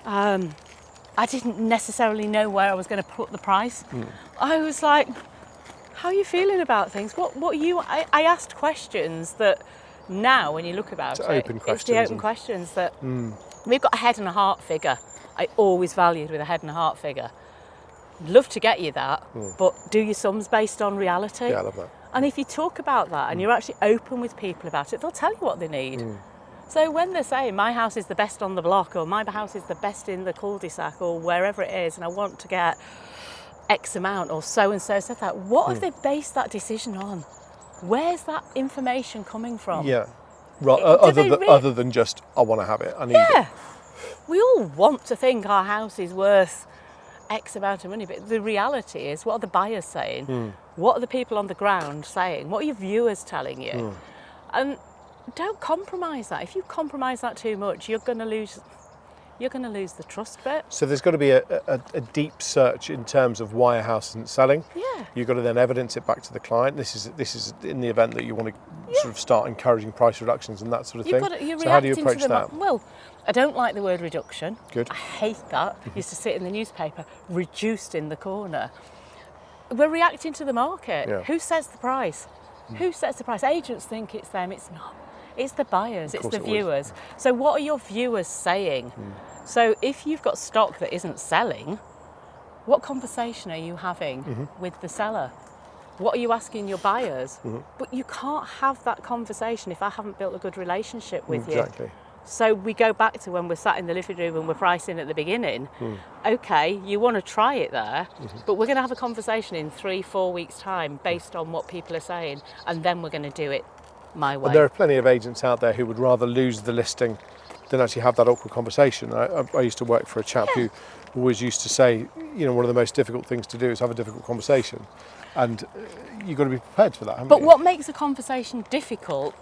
I didn't necessarily know where I was going to put the price, I was like, how are you feeling about things? I asked questions that now, when you look about it's the open questions that we've got a head and a heart figure. I always valued with a head and a heart figure. Love to get you that, but do your sums based on reality. Yeah, I love that. And if you talk about that and you're actually open with people about it, they'll tell you what they need. So when they're saying my house is the best on the block, or my house is the best in the cul-de-sac, or wherever it is, and I want to get X amount, or so-and-so said that, what have they based that decision on? Where's that information coming from? Yeah, right. Other than just, I want to have it, I need it. We all want to think our house is worth X amount of money, but the reality is, what are the buyers saying? What are the people on the ground saying? What are your viewers telling you? And don't compromise that. If you compromise that too much, you're going to lose the trust bit. So there's got to be a deep search in terms of why a house isn't selling. Yeah. You've got to then evidence it back to the client. This is in the event that you want to sort of start encouraging price reductions and that sort of thing. So how do you approach that? Well, I don't like the word reduction. Good. I hate that. Used to sit in the newspaper, reduced in the corner. We're reacting to the market. Yeah. Who sets the price? Who sets the price? Agents think it's them. It's not. It's the buyers. It's the viewers. So what are your viewers saying? So if you've got stock that isn't selling, what conversation are you having with the seller? What are you asking your buyers? But you can't have that conversation if I haven't built a good relationship with you. Exactly. So we go back to when we're sat in the living room and we're pricing at the beginning. Okay, you want to try it there, but we're going to have a conversation in 3-4 weeks' time based on what people are saying, and then we're going to do it my way. And there are plenty of agents out there who would rather lose the listing than actually have that awkward conversation. I used to work for a chap who always used to say, you know, one of the most difficult things to do is have a difficult conversation, and you've got to be prepared for that, haven't you? But what makes a conversation difficult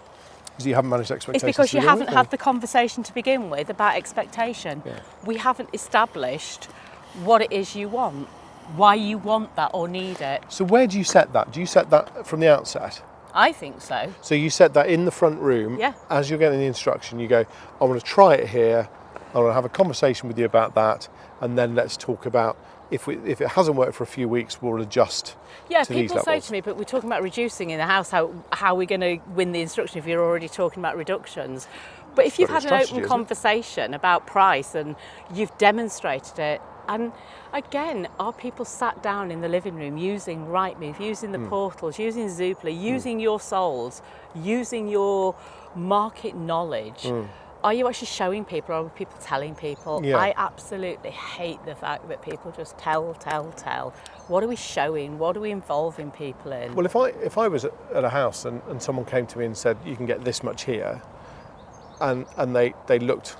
is you haven't managed expectations. It's because you haven't had the conversation to begin with about expectation. We haven't established what it is you want, why you want that or need it. So where do you set that? Do you set that from the outset? I think so. So you set that in the front room. As you're getting the instruction, you go, I want to try it here, I want to have a conversation with you about that, and then let's talk about if it hasn't worked for a few weeks, we'll adjust to these levels. People say to me, but we're talking about reducing in the house, how are we going to win the instruction if you're already talking about reductions? But if you've had an open conversation about price and you've demonstrated it, and again, are people sat down in the living room using Rightmove, using the portals, using Zoopla, using your souls, using your market knowledge? Are you actually showing people, or are people telling people? I absolutely hate the fact that people just tell. What are we showing? What are we involving people in? Well, if I was at a house and someone came to me and said, you can get this much here, and they looked,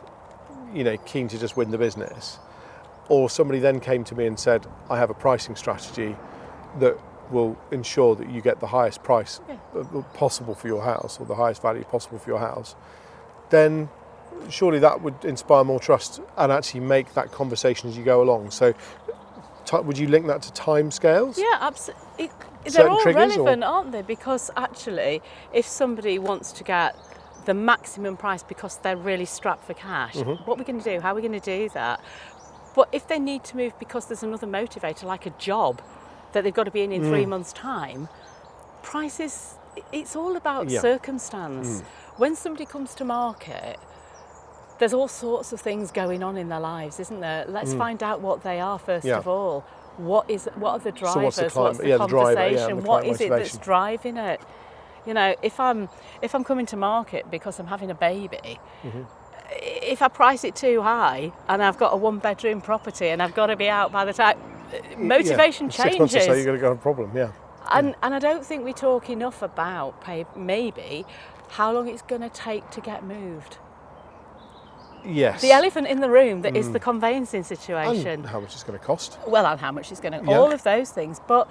you know, keen to just win the business, or somebody then came to me and said, I have a pricing strategy that will ensure that you get the highest price possible for your house, or the highest value possible for your house, then surely that would inspire more trust and actually make that conversation as you go along. So would you link that to timescales? Yeah, absolutely. They're all relevant, aren't they? Because actually, if somebody wants to get the maximum price because they're really strapped for cash, what are we going to do? How are we going to do that? But if they need to move because there's another motivator, like a job that they've got to be in 3 months' time, prices, it's all about circumstance. When somebody comes to market, there's all sorts of things going on in their lives, isn't there? Let's find out what they are first of all. What are the drivers? So what's the conversation? What is it that's driving it? You know, if I'm coming to market because I'm having a baby, if I price it too high and I've got a 1-bedroom property and I've got to be out by the time, motivation changes. 6 months or so, you're going to have a problem. And I don't think we talk enough about maybe how long it's going to take to get moved. Yes. The elephant in the room that is the conveyancing situation. And how much it's going to cost. Well, and how much it's going to, all of those things. But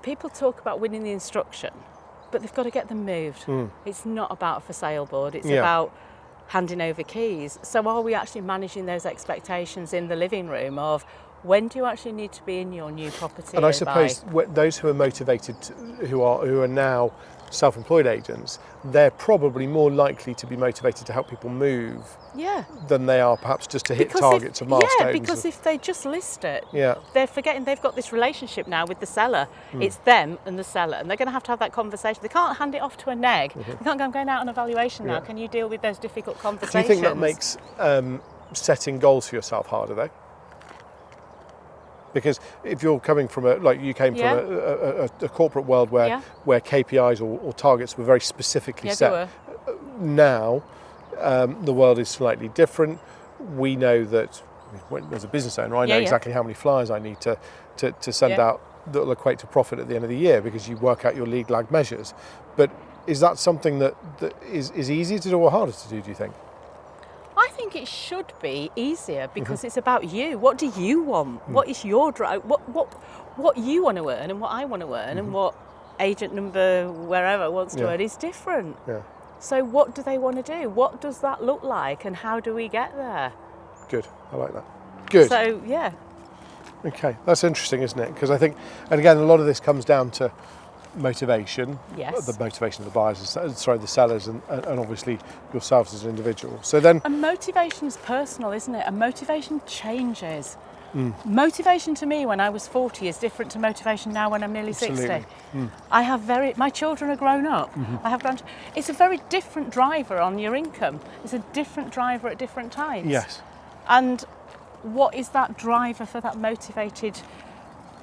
people talk about winning the instruction, but they've got to get them moved. It's not about a for sale board, it's about handing over keys. So are we actually managing those expectations in the living room of when do you actually need to be in your new property? And I suppose those who are motivated, who are now self-employed agents, they're probably more likely to be motivated to help people move than they are perhaps just to hit targets of milestones. Yeah, because if they just list it, they're forgetting they've got this relationship now with the seller. It's them and the seller, and they're going to have that conversation. They can't hand it off to a neg. They can't go, I'm going out on evaluation now. Can you deal with those difficult conversations? Do you think that makes setting goals for yourself harder though? Because if you're coming from you came from a corporate world where KPIs or targets were very specifically set. Now, the world is slightly different. We know that, as a business owner, I know exactly how many flyers I need to send out that will equate to profit at the end of the year, because you work out your lead lag measures. But is that something that is easier to do or harder to do you think? I think it should be easier because it's about you. What do you want? What is your drive? What you want to earn and what I want to earn and what agent number wherever wants to earn is different. Yeah. So what do they want to do? What does that look like and how do we get there? Good, I like that. Good. So, yeah. Okay, that's interesting, isn't it? Because I think, and again, a lot of this comes down to motivation, the motivation of the buyers, the sellers, and obviously yourselves as an individual. So then, and motivation is personal, isn't it? And motivation changes. Motivation to me when I was 40 is different to motivation now when I'm nearly 60. I have my children are grown up. I have grandchildren. It's a very different driver on your income. It's a different driver at different times. Yes. And what is that driver for that motivated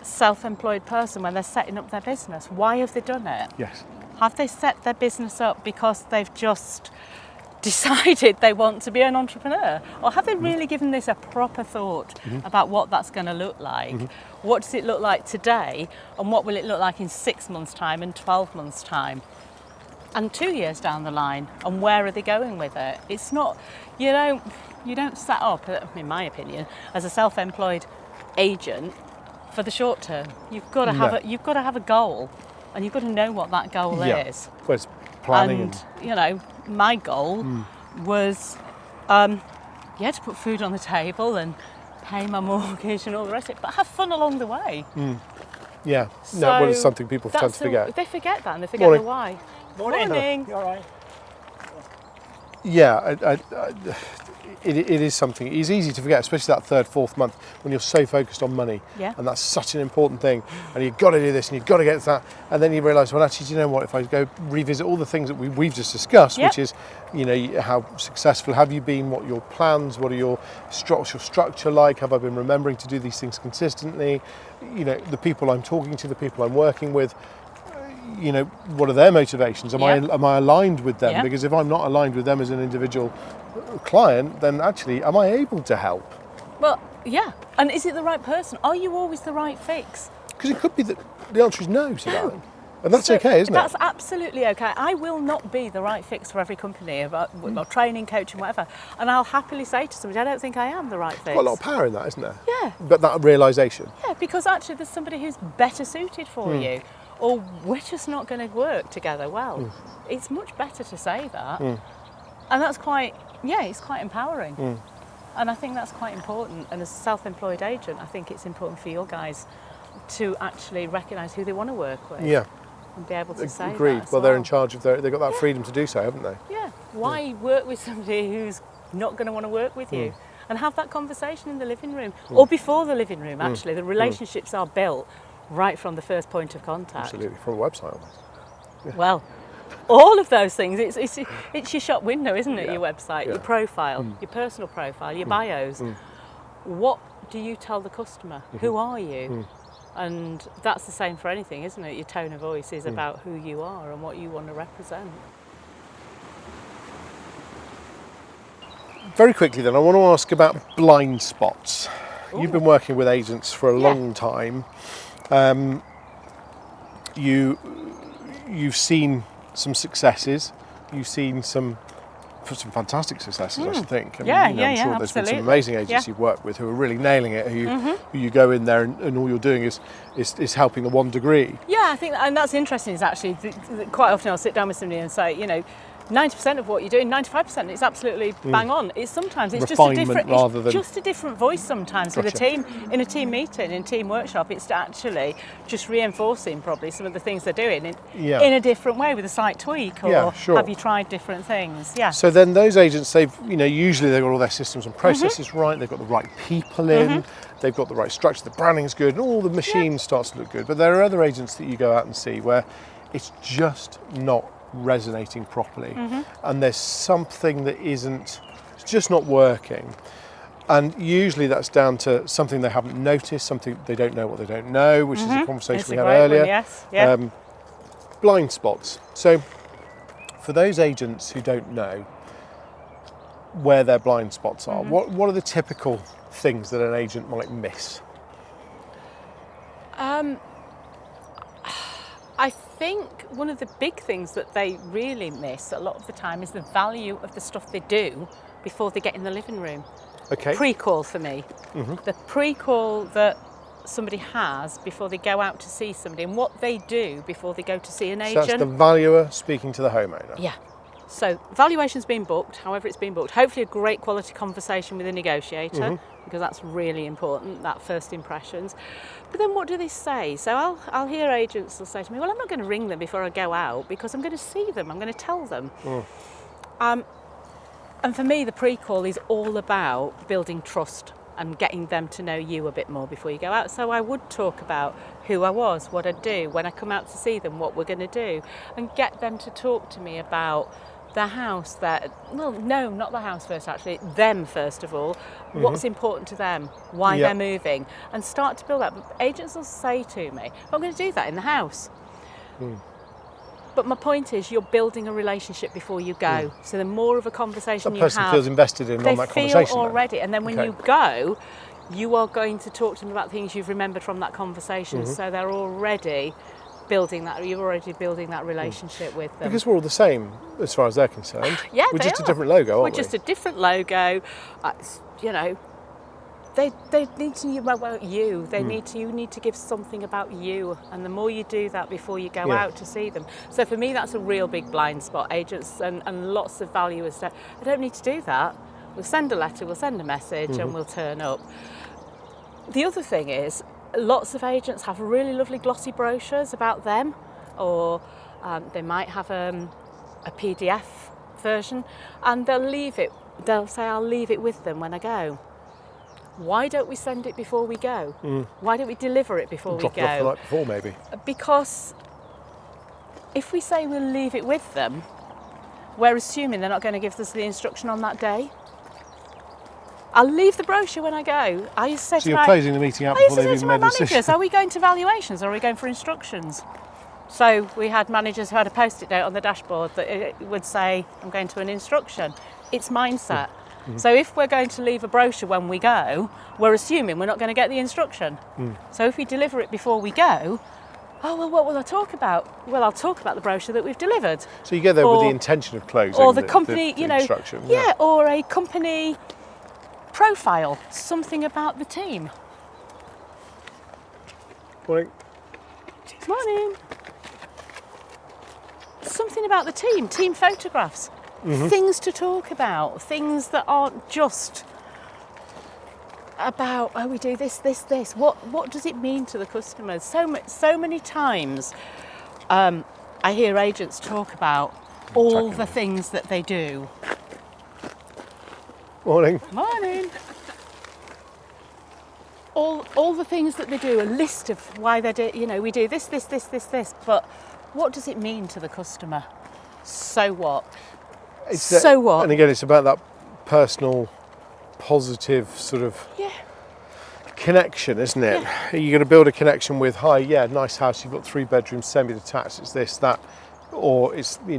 self-employed person when they're setting up their business? Why have they done it? Yes. Have they set their business up because they've just decided they want to be an entrepreneur? Or have they really given this a proper thought about what that's going to look like? What does it look like today? And what will it look like in 6 months' time and 12 months' time? And 2 years down the line? And where are they going with it? It's not, you don't set up, in my opinion, as a self-employed agent for the short term. You've got to have a goal, and you've got to know what that goal is. Well, it's planning. And my goal was, to put food on the table and pay my mortgage and all the rest of it, but have fun along the way. Yeah, so it's something people tend to forget. They forget that, and they forget the why. Morning. You all right? Yeah, it is something. It's easy to forget, especially that third, fourth month when you're so focused on money, and that's such an important thing. And you've got to do this, and you've got to get to that, and then you realise, well, actually, do you know what? If I go revisit all the things that we've just discussed, which is, how successful have you been? What are your plans? What's your structure like? Have I been remembering to do these things consistently? The people I'm talking to, the people I'm working with. What are their motivations? Am I aligned with them? Because if I'm not aligned with them as an individual client, then actually, am I able to help? Well, yeah. And is it the right person? Are you always the right fix? Because it could be that the answer is no to that. And that's okay, isn't it? That's absolutely okay. I will not be the right fix for every company about training, coaching, whatever. And I'll happily say to somebody, I don't think I am the right fix. Quite a lot of power in that, isn't there? Yeah. But that realisation. Yeah, because actually there's somebody who's better suited for you. Or we're just not going to work together well. It's much better to say that. And that's it's quite empowering. And I think that's quite important. And as a self-employed agent, I think it's important for your guys to actually recognise who they want to work with. Yeah. And be able to say that. Agreed. Well, they're in charge of they've got that freedom to do so, haven't they? Yeah. Why work with somebody who's not going to want to work with you? And have that conversation in the living room. Or before the living room, actually. The relationships are built right from the first point of contact. Absolutely, from a website almost. Yeah. Well, all of those things, it's your shop window, isn't it? Your website, your profile, your personal profile, your bios. What do you tell the customer? Who are you? And that's the same for anything, isn't it? Your tone of voice is about who you are and what you want to represent. Very quickly then, I want to ask about blind spots. Ooh. You've been working with agents for a long time. You've seen some successes, you've seen some some fantastic successes, I should think. I'm sure absolutely. there's been some amazing agents you've worked with who are really nailing it, who you go in there and all you're doing is helping the 1 degree. Yeah, I think, and that's interesting, is actually, quite often I'll sit down with somebody and say, 90% of what you're doing, 95%, it's absolutely bang on. It's sometimes it's just a different voice sometimes with a team, in a team meeting, in a team workshop. It's actually just reinforcing probably some of the things they're doing in a different way with a slight tweak, or have you tried different things? Yeah. So then those agents, usually they've got all their systems and processes right, they've got the right people in, they've got the right structure, the branding's good, and all the machine starts to look good. But there are other agents that you go out and see where it's just not resonating properly, and there's something that it's just not working, and usually that's down to something they haven't noticed, something they don't know what they don't know, which is a conversation we had earlier. Blind spots. So for those agents who don't know where their blind spots are, what are the typical things that an agent might miss? I think one of the big things that they really miss a lot of the time is the value of the stuff they do before they get in the living room. Okay. Pre-call for me. The pre-call that somebody has before they go out to see somebody, and what they do before they go to see an agent. So that's the valuer speaking to the homeowner. Yeah. So valuation's been booked, however it's been booked. Hopefully a great quality conversation with a negotiator, because that's really important, that first impressions. But then what do they say? So I'll hear agents will say to me, well, I'm not going to ring them before I go out because I'm going to see them, I'm going to tell them. And for me, the pre-call is all about building trust and getting them to know you a bit more before you go out. So I would talk about who I was, what I'd do, when I come out to see them, what we're going to do, and get them to talk to me about the house, not the house first actually, them first of all, what's important to them, why they're moving, and start to build that. But agents will say to me, I'm going to do that in the house. But my point is, you're building a relationship before you go. So the more of a conversation you have, the person feels invested in on that conversation. They feel already, and then when you go, you are going to talk to them about things you've remembered from that conversation. So they're already building that. You're already building that relationship with them. Because we're all the same as far as they're concerned. We're just a different logo, aren't we? We're just a different logo. They need to know about you. You need to give something about you, and the more you do that before you go out to see them. So for me, that's a real big blind spot. Agents and lots of valuers say, I don't need to do that. We'll send a letter, we'll send a message, and we'll turn up. The other thing is, lots of agents have really lovely glossy brochures about them, or they might have a PDF version, and they'll say, I'll leave it with them when I go. Why don't we send it before we go? Why don't we deliver it before we go? Drop it off the night before, maybe. Because if we say we'll leave it with them, we're assuming they're not going to give us the instruction on that day. I'll leave the brochure when I go. I used to say so you're closing the meeting out before they've even made a decision. Are we going to valuations or are we going for instructions? So we had managers who had a post-it note on the dashboard that it would say, I'm going to an instruction. It's mindset. So if we're going to leave a brochure when we go, we're assuming we're not going to get the instruction. So if we deliver it before we go, what will I talk about? Well, I'll talk about the brochure that we've delivered. So you get there with the intention of closing, or the company, the instruction. Or a company profile, something about the team. Morning. Morning. Something about the team photographs, things to talk about, things that aren't just about, we do this. What does it mean to the customers? So many times I hear agents talk about all the things that they do. Morning. Morning. All the things that they do, a list of why they do, we do this, but what does it mean to the customer? So what? What? And again, it's about that personal, positive sort of connection, isn't it? Yeah. You're going to build a connection with, nice house, you've got 3 bedrooms, semi-detached, it's this, that, or it's, we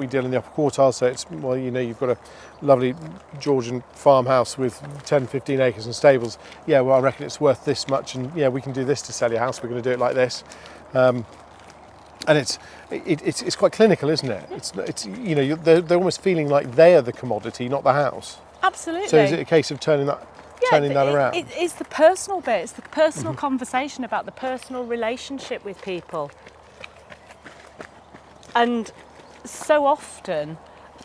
deal in the upper quartile, so it's, you've got a lovely Georgian farmhouse with 10, 15 acres and stables. I reckon it's worth this much, and we can do this to sell your house, we're going to do it like this. And And it's quite clinical, isn't it? It's you know, they're almost feeling like they are the commodity, not the house. Absolutely. So is it a case of turning that around? It's the personal bit. It's the personal conversation about the personal relationship with people. And so often,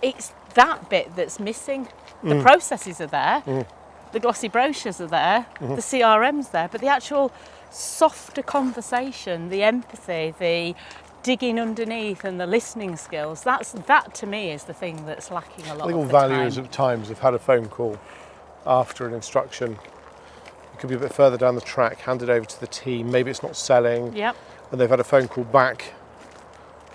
it's that bit that's missing. The processes are there, the glossy brochures are there, the CRM's there, but the actual softer conversation, the empathy, the digging underneath and the listening skills, that to me is the thing that's lacking a lot. I think all valuers at times have had a phone call after an instruction. It could be a bit further down the track, handed over to the team, maybe it's not selling, Yep. and they've had a phone call back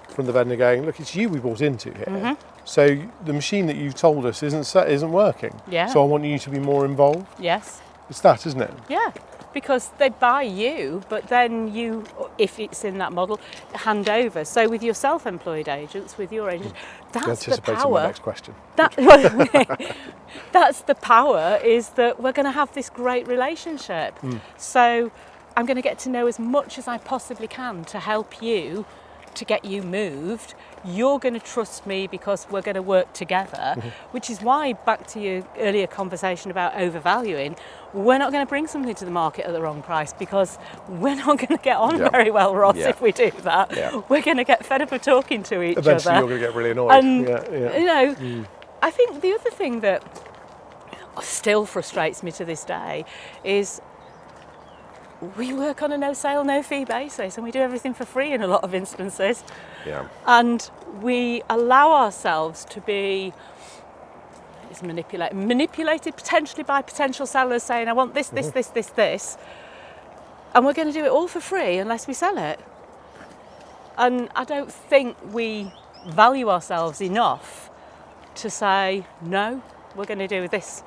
from the vendor going, look, it's you we bought into here. So the machine that you've told us isn't working. Yeah. So I want you to be more involved. Yes. It's that, isn't it? Yeah. Because they buy you, but then you, if it's in that model, hand over. So with your self-employed agents, with your agents, that's the power. My next question. That's the power, is that we're going to have this great relationship. So I'm going to get to know as much as I possibly can to help you, to get you moved. You're going to trust me because we're going to work together, which is why, back to your earlier conversation about overvaluing, we're not going to bring something to the market at the wrong price, because we're not going to get on very well, Ross, if we do that. Yeah. We're going to get fed up of talking to each other. Eventually you're going to get really annoyed. And, you know, I think the other thing that still frustrates me to this day is we work on a no sale, no fee basis, and we do everything for free in a lot of instances. Yeah. And we allow ourselves to be manipulated potentially by potential sellers saying, I want this, this. And we're going to do it all for free unless we sell it. And I don't think we value ourselves enough to say, no, we're going to do this.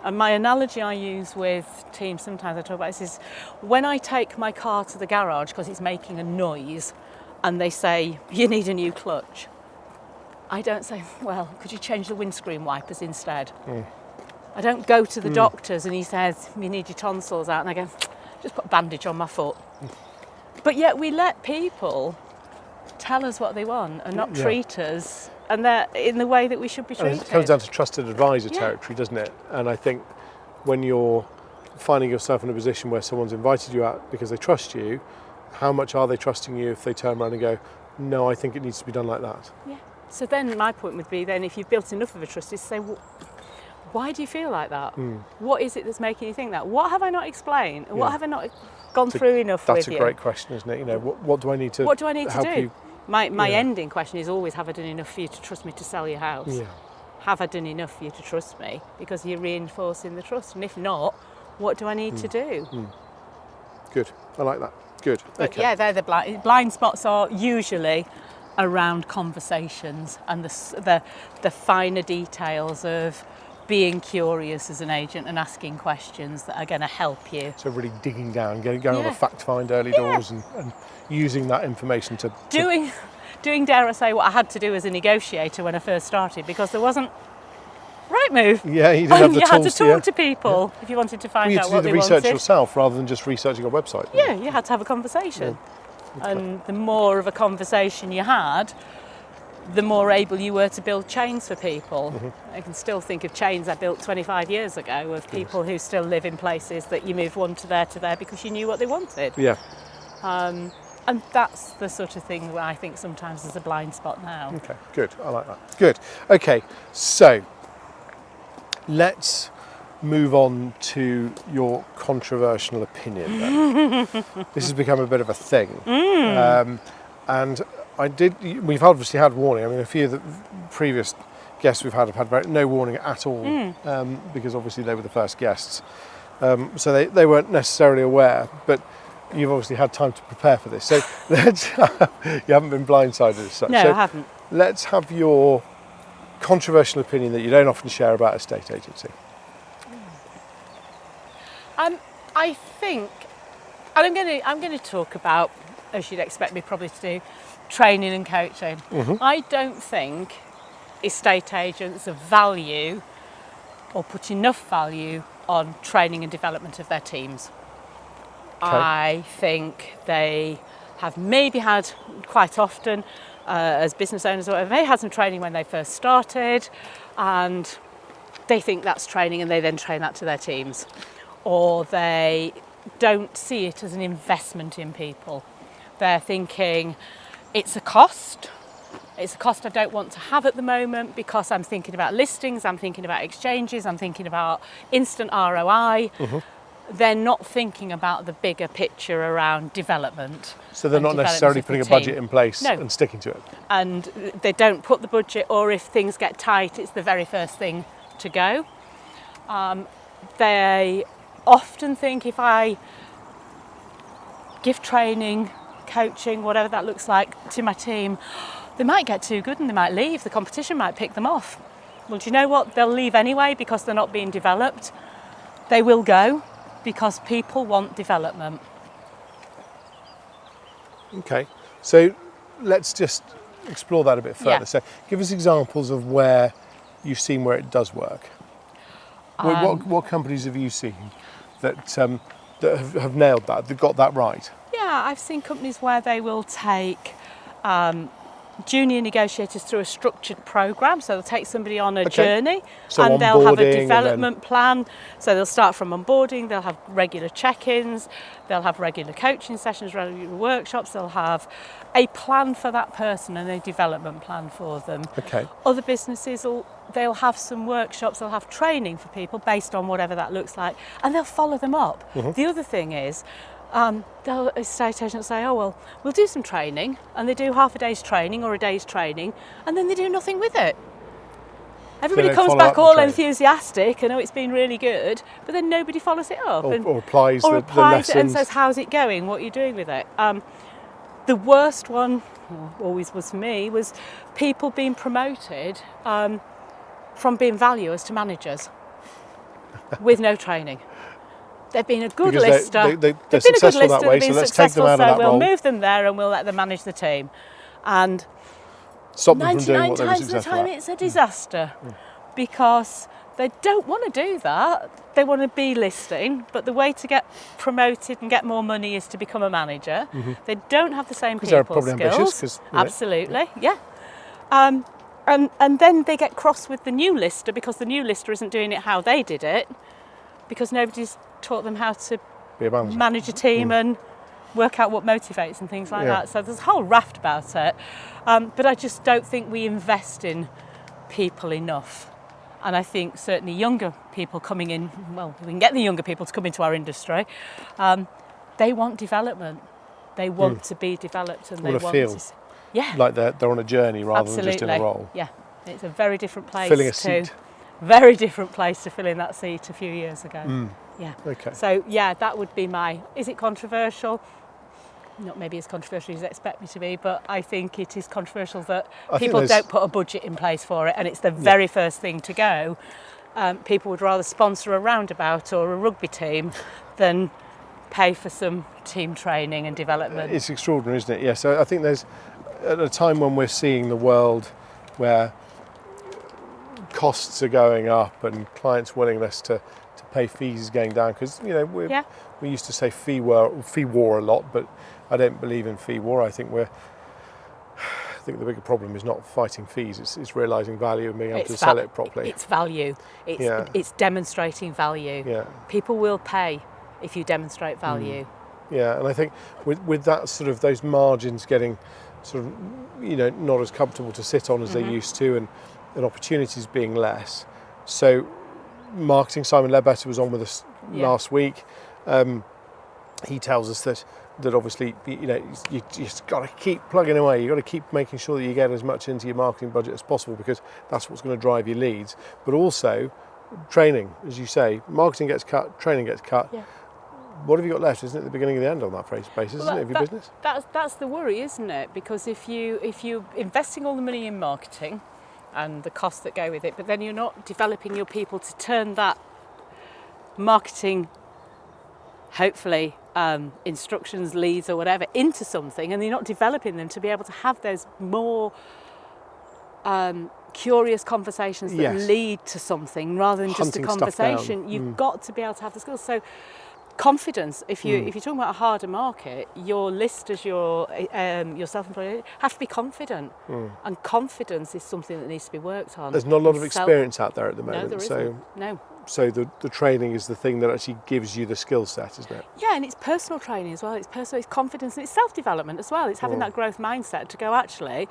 And my analogy I use with teams, sometimes I talk about this, is when I take my car to the garage because it's making a noise and they say, you need a new clutch, I don't say, well, could you change the windscreen wipers instead? I don't go to the doctor's and he says, you need your tonsils out, and I go, just put a bandage on my foot. But yet we let people tell us what they want and not treat us and they're in the way that we should be treated. It comes down to trusted advisor territory, doesn't it? And I think when you're finding yourself in a position where someone's invited you out because they trust you, how much are they trusting you if they turn around and go, no, I think it needs to be done like that? Yeah. So then my point would be then, if you've built enough of a trust, is to say, well, why do you feel like that? What is it that's making you think that? What have I not explained? What have I not gone through enough with you? That's a great question, isn't it? You know, what do I need to What do I need to do? You? My ending question is always, have I done enough for you to trust me to sell your house? Yeah. Have I done enough for you to trust me? Because you're reinforcing the trust. And if not, what do I need to do? Good. I like that. Good. But okay. yeah, they're the blind spots are usually around conversations and the finer details of being curious as an agent and asking questions that are going to help you. So really digging down, going on a fact find early doors and using that information to doing, dare I say, what I had to do as a negotiator when I first started, because there wasn't Rightmove. Yeah, you didn't have the you tools. had to talk to people if you wanted to find out what they wanted. You had to do the research yourself rather than just researching a website. Yeah, you had to have a conversation. Yeah. And the more of a conversation you had, the more able you were to build chains for people. I can still think of chains I built 25 years ago of people who still live in places that you moved one to there because you knew what they wanted. Yeah. And that's the sort of thing where I think sometimes there's a blind spot now. Okay, good. I like that. Good. Okay, so let's move on to your controversial opinion then. This has become a bit of a thing. And we've obviously had warning. I mean, a few of the previous guests we've had have had no warning at all, because obviously they were the first guests. So they weren't necessarily aware, but you've obviously had time to prepare for this. So you haven't been blindsided as such. No, so I haven't. Let's have your controversial opinion that you don't often share about a estate agency. I think, and I'm going to talk about, as you'd expect me probably to do, training and coaching. I don't think estate agents value or put enough value on training and development of their teams. Okay. I think they have maybe had quite often as business owners or whatever, they had some training when they first started and they think that's training and they then train that to their teams. Or they don't see it as an investment in people. They're thinking it's a cost. It's a cost I don't want to have at the moment because I'm thinking about listings, I'm thinking about exchanges, I'm thinking about instant ROI. They're not thinking about the bigger picture around development. So they're not necessarily putting a budget in place and sticking to it. And they don't put the budget, or if things get tight, it's the very first thing to go. They often think if I give training, coaching, whatever that looks like to my team, they might get too good and they might leave. The competition might pick them off. Well, do you know what? They'll leave anyway because they're not being developed. They will go because people want development. Okay, so let's just explore that a bit further. Yeah. So give us examples of where you've seen where it does work. What companies have you seen that have nailed that, that got that right? Yeah, I've seen companies where they will take junior negotiators through a structured program. So they'll take somebody on a journey and they'll have a development plan. So they'll start from onboarding, they'll have regular check-ins, they'll have regular coaching sessions, regular workshops, they'll have a plan for that person and a development plan for them. Okay. Other businesses, they'll have some workshops, they'll have training for people based on whatever that looks like, and they'll follow them up. The other thing is, they'll estate agents say, oh, well, we'll do some training, and they do half a day's training or a day's training, and then they do nothing with it. Everybody comes back all enthusiastic, and it's been really good, but then nobody follows it up. Or applies the applies it and lessons. says, how's it going? What are you doing with it? The worst one, always was for me, was people being promoted from being valuers to managers with no training. They've been a good lister. They're successful that way, so let's take them out of that role. We'll move them there and we'll let them manage the team. And stop them from doing what 99 they were times of the successful time at. it's a disaster because they don't want to do that. They want to be listing, but the way to get promoted and get more money is to become a manager. They don't have the same people skills. Because they're probably ambitious. Absolutely, yeah. And then they get cross with the new lister because the new lister isn't doing it how they did it, because nobody's taught them how to Be a manager. manage a team and work out what motivates and things like that. So there's a whole raft about it. But I just don't think we invest in people enough. And I think certainly younger people coming in, well, we can get the younger people to come into our industry, they want development. They want to be developed and they want feel like they're on a journey rather than just in a role. Yeah, it's a very different place filling a seat. Very different place to filling that seat a few years ago. Yeah. Okay. So yeah, that would be is it controversial? Not maybe as controversial as you expect me to be, but I think it is controversial that people don't put a budget in place for it, and it's the very first thing to go. People would rather sponsor a roundabout or a rugby team than pay for some team training and development. It's extraordinary, isn't it? Yeah, so I think there's, at a time when we're seeing the world where costs are going up and clients' willingness to pay fees is going down, because we used to say fee war a lot, but I don't believe in fee war. I think the bigger problem is not fighting fees, it's realising value and being able to sell it properly. It's value. It's demonstrating value. Yeah. People will pay if you demonstrate value. Yeah, and I think with that sort of those margins getting sort of not as comfortable to sit on as they used to, and opportunities being less. So marketing, Simon Ledbetter was on with us last week. He tells us that obviously you just got to keep plugging away. You've got to keep making sure that you get as much into your marketing budget as possible, because that's what's going to drive your leads. But also training, as you say, marketing gets cut, training gets cut. Yeah. What have you got left? Isn't it the beginning of the end on that basis, isn't it, of your business? That's the worry, isn't it? Because if you're investing all the money in marketing and the costs that go with it, but then you're not developing your people to turn that marketing, hopefully instructions, leads or whatever, into something, and you're not developing them to be able to have those more curious conversations that lead to something rather than just a conversation. You've got to be able to have the skills. So confidence. If you're talking about a harder market, your list as your self-employed have to be confident, and confidence is something that needs to be worked on. There's not a lot of experience out there at the moment. No, there isn't. No. So the training is the thing that actually gives you the skill set, isn't it? Yeah, and it's personal training as well. It's confidence, and it's self-development as well. It's having that growth mindset to go, actually,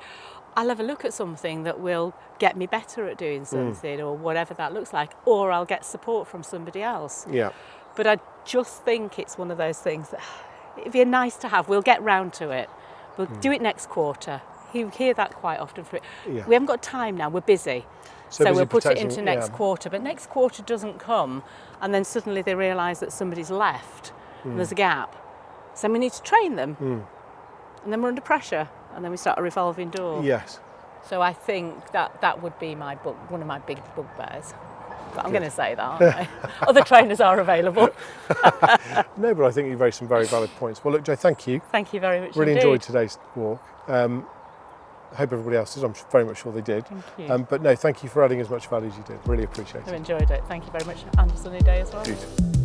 I'll have a look at something that will get me better at doing something, or whatever that looks like, or I'll get support from somebody else. Yeah. But I just think it's one of those things that it'd be nice to have. We'll get round to it. We'll do it next quarter. You hear that quite often. We haven't got time now. We're busy. So we'll put it into next quarter. But next quarter doesn't come, and then suddenly they realise that somebody's left and there's a gap. So we need to train them. And then we're under pressure, and then we start a revolving door. Yes. So I think that would be one of my big bugbears. But I'm going to say that, aren't I? Other trainers are available. No, but I think you raised some very valid points. Well, look, Jo, thank you. Thank you very much. Really indeed. enjoyed today's walk. I hope everybody else did. I'm very much sure they did. Thank you. But no, thank you for adding as much value as you did. Really appreciate it. I've enjoyed it. Thank you very much. And a sunny day as well. Beautiful.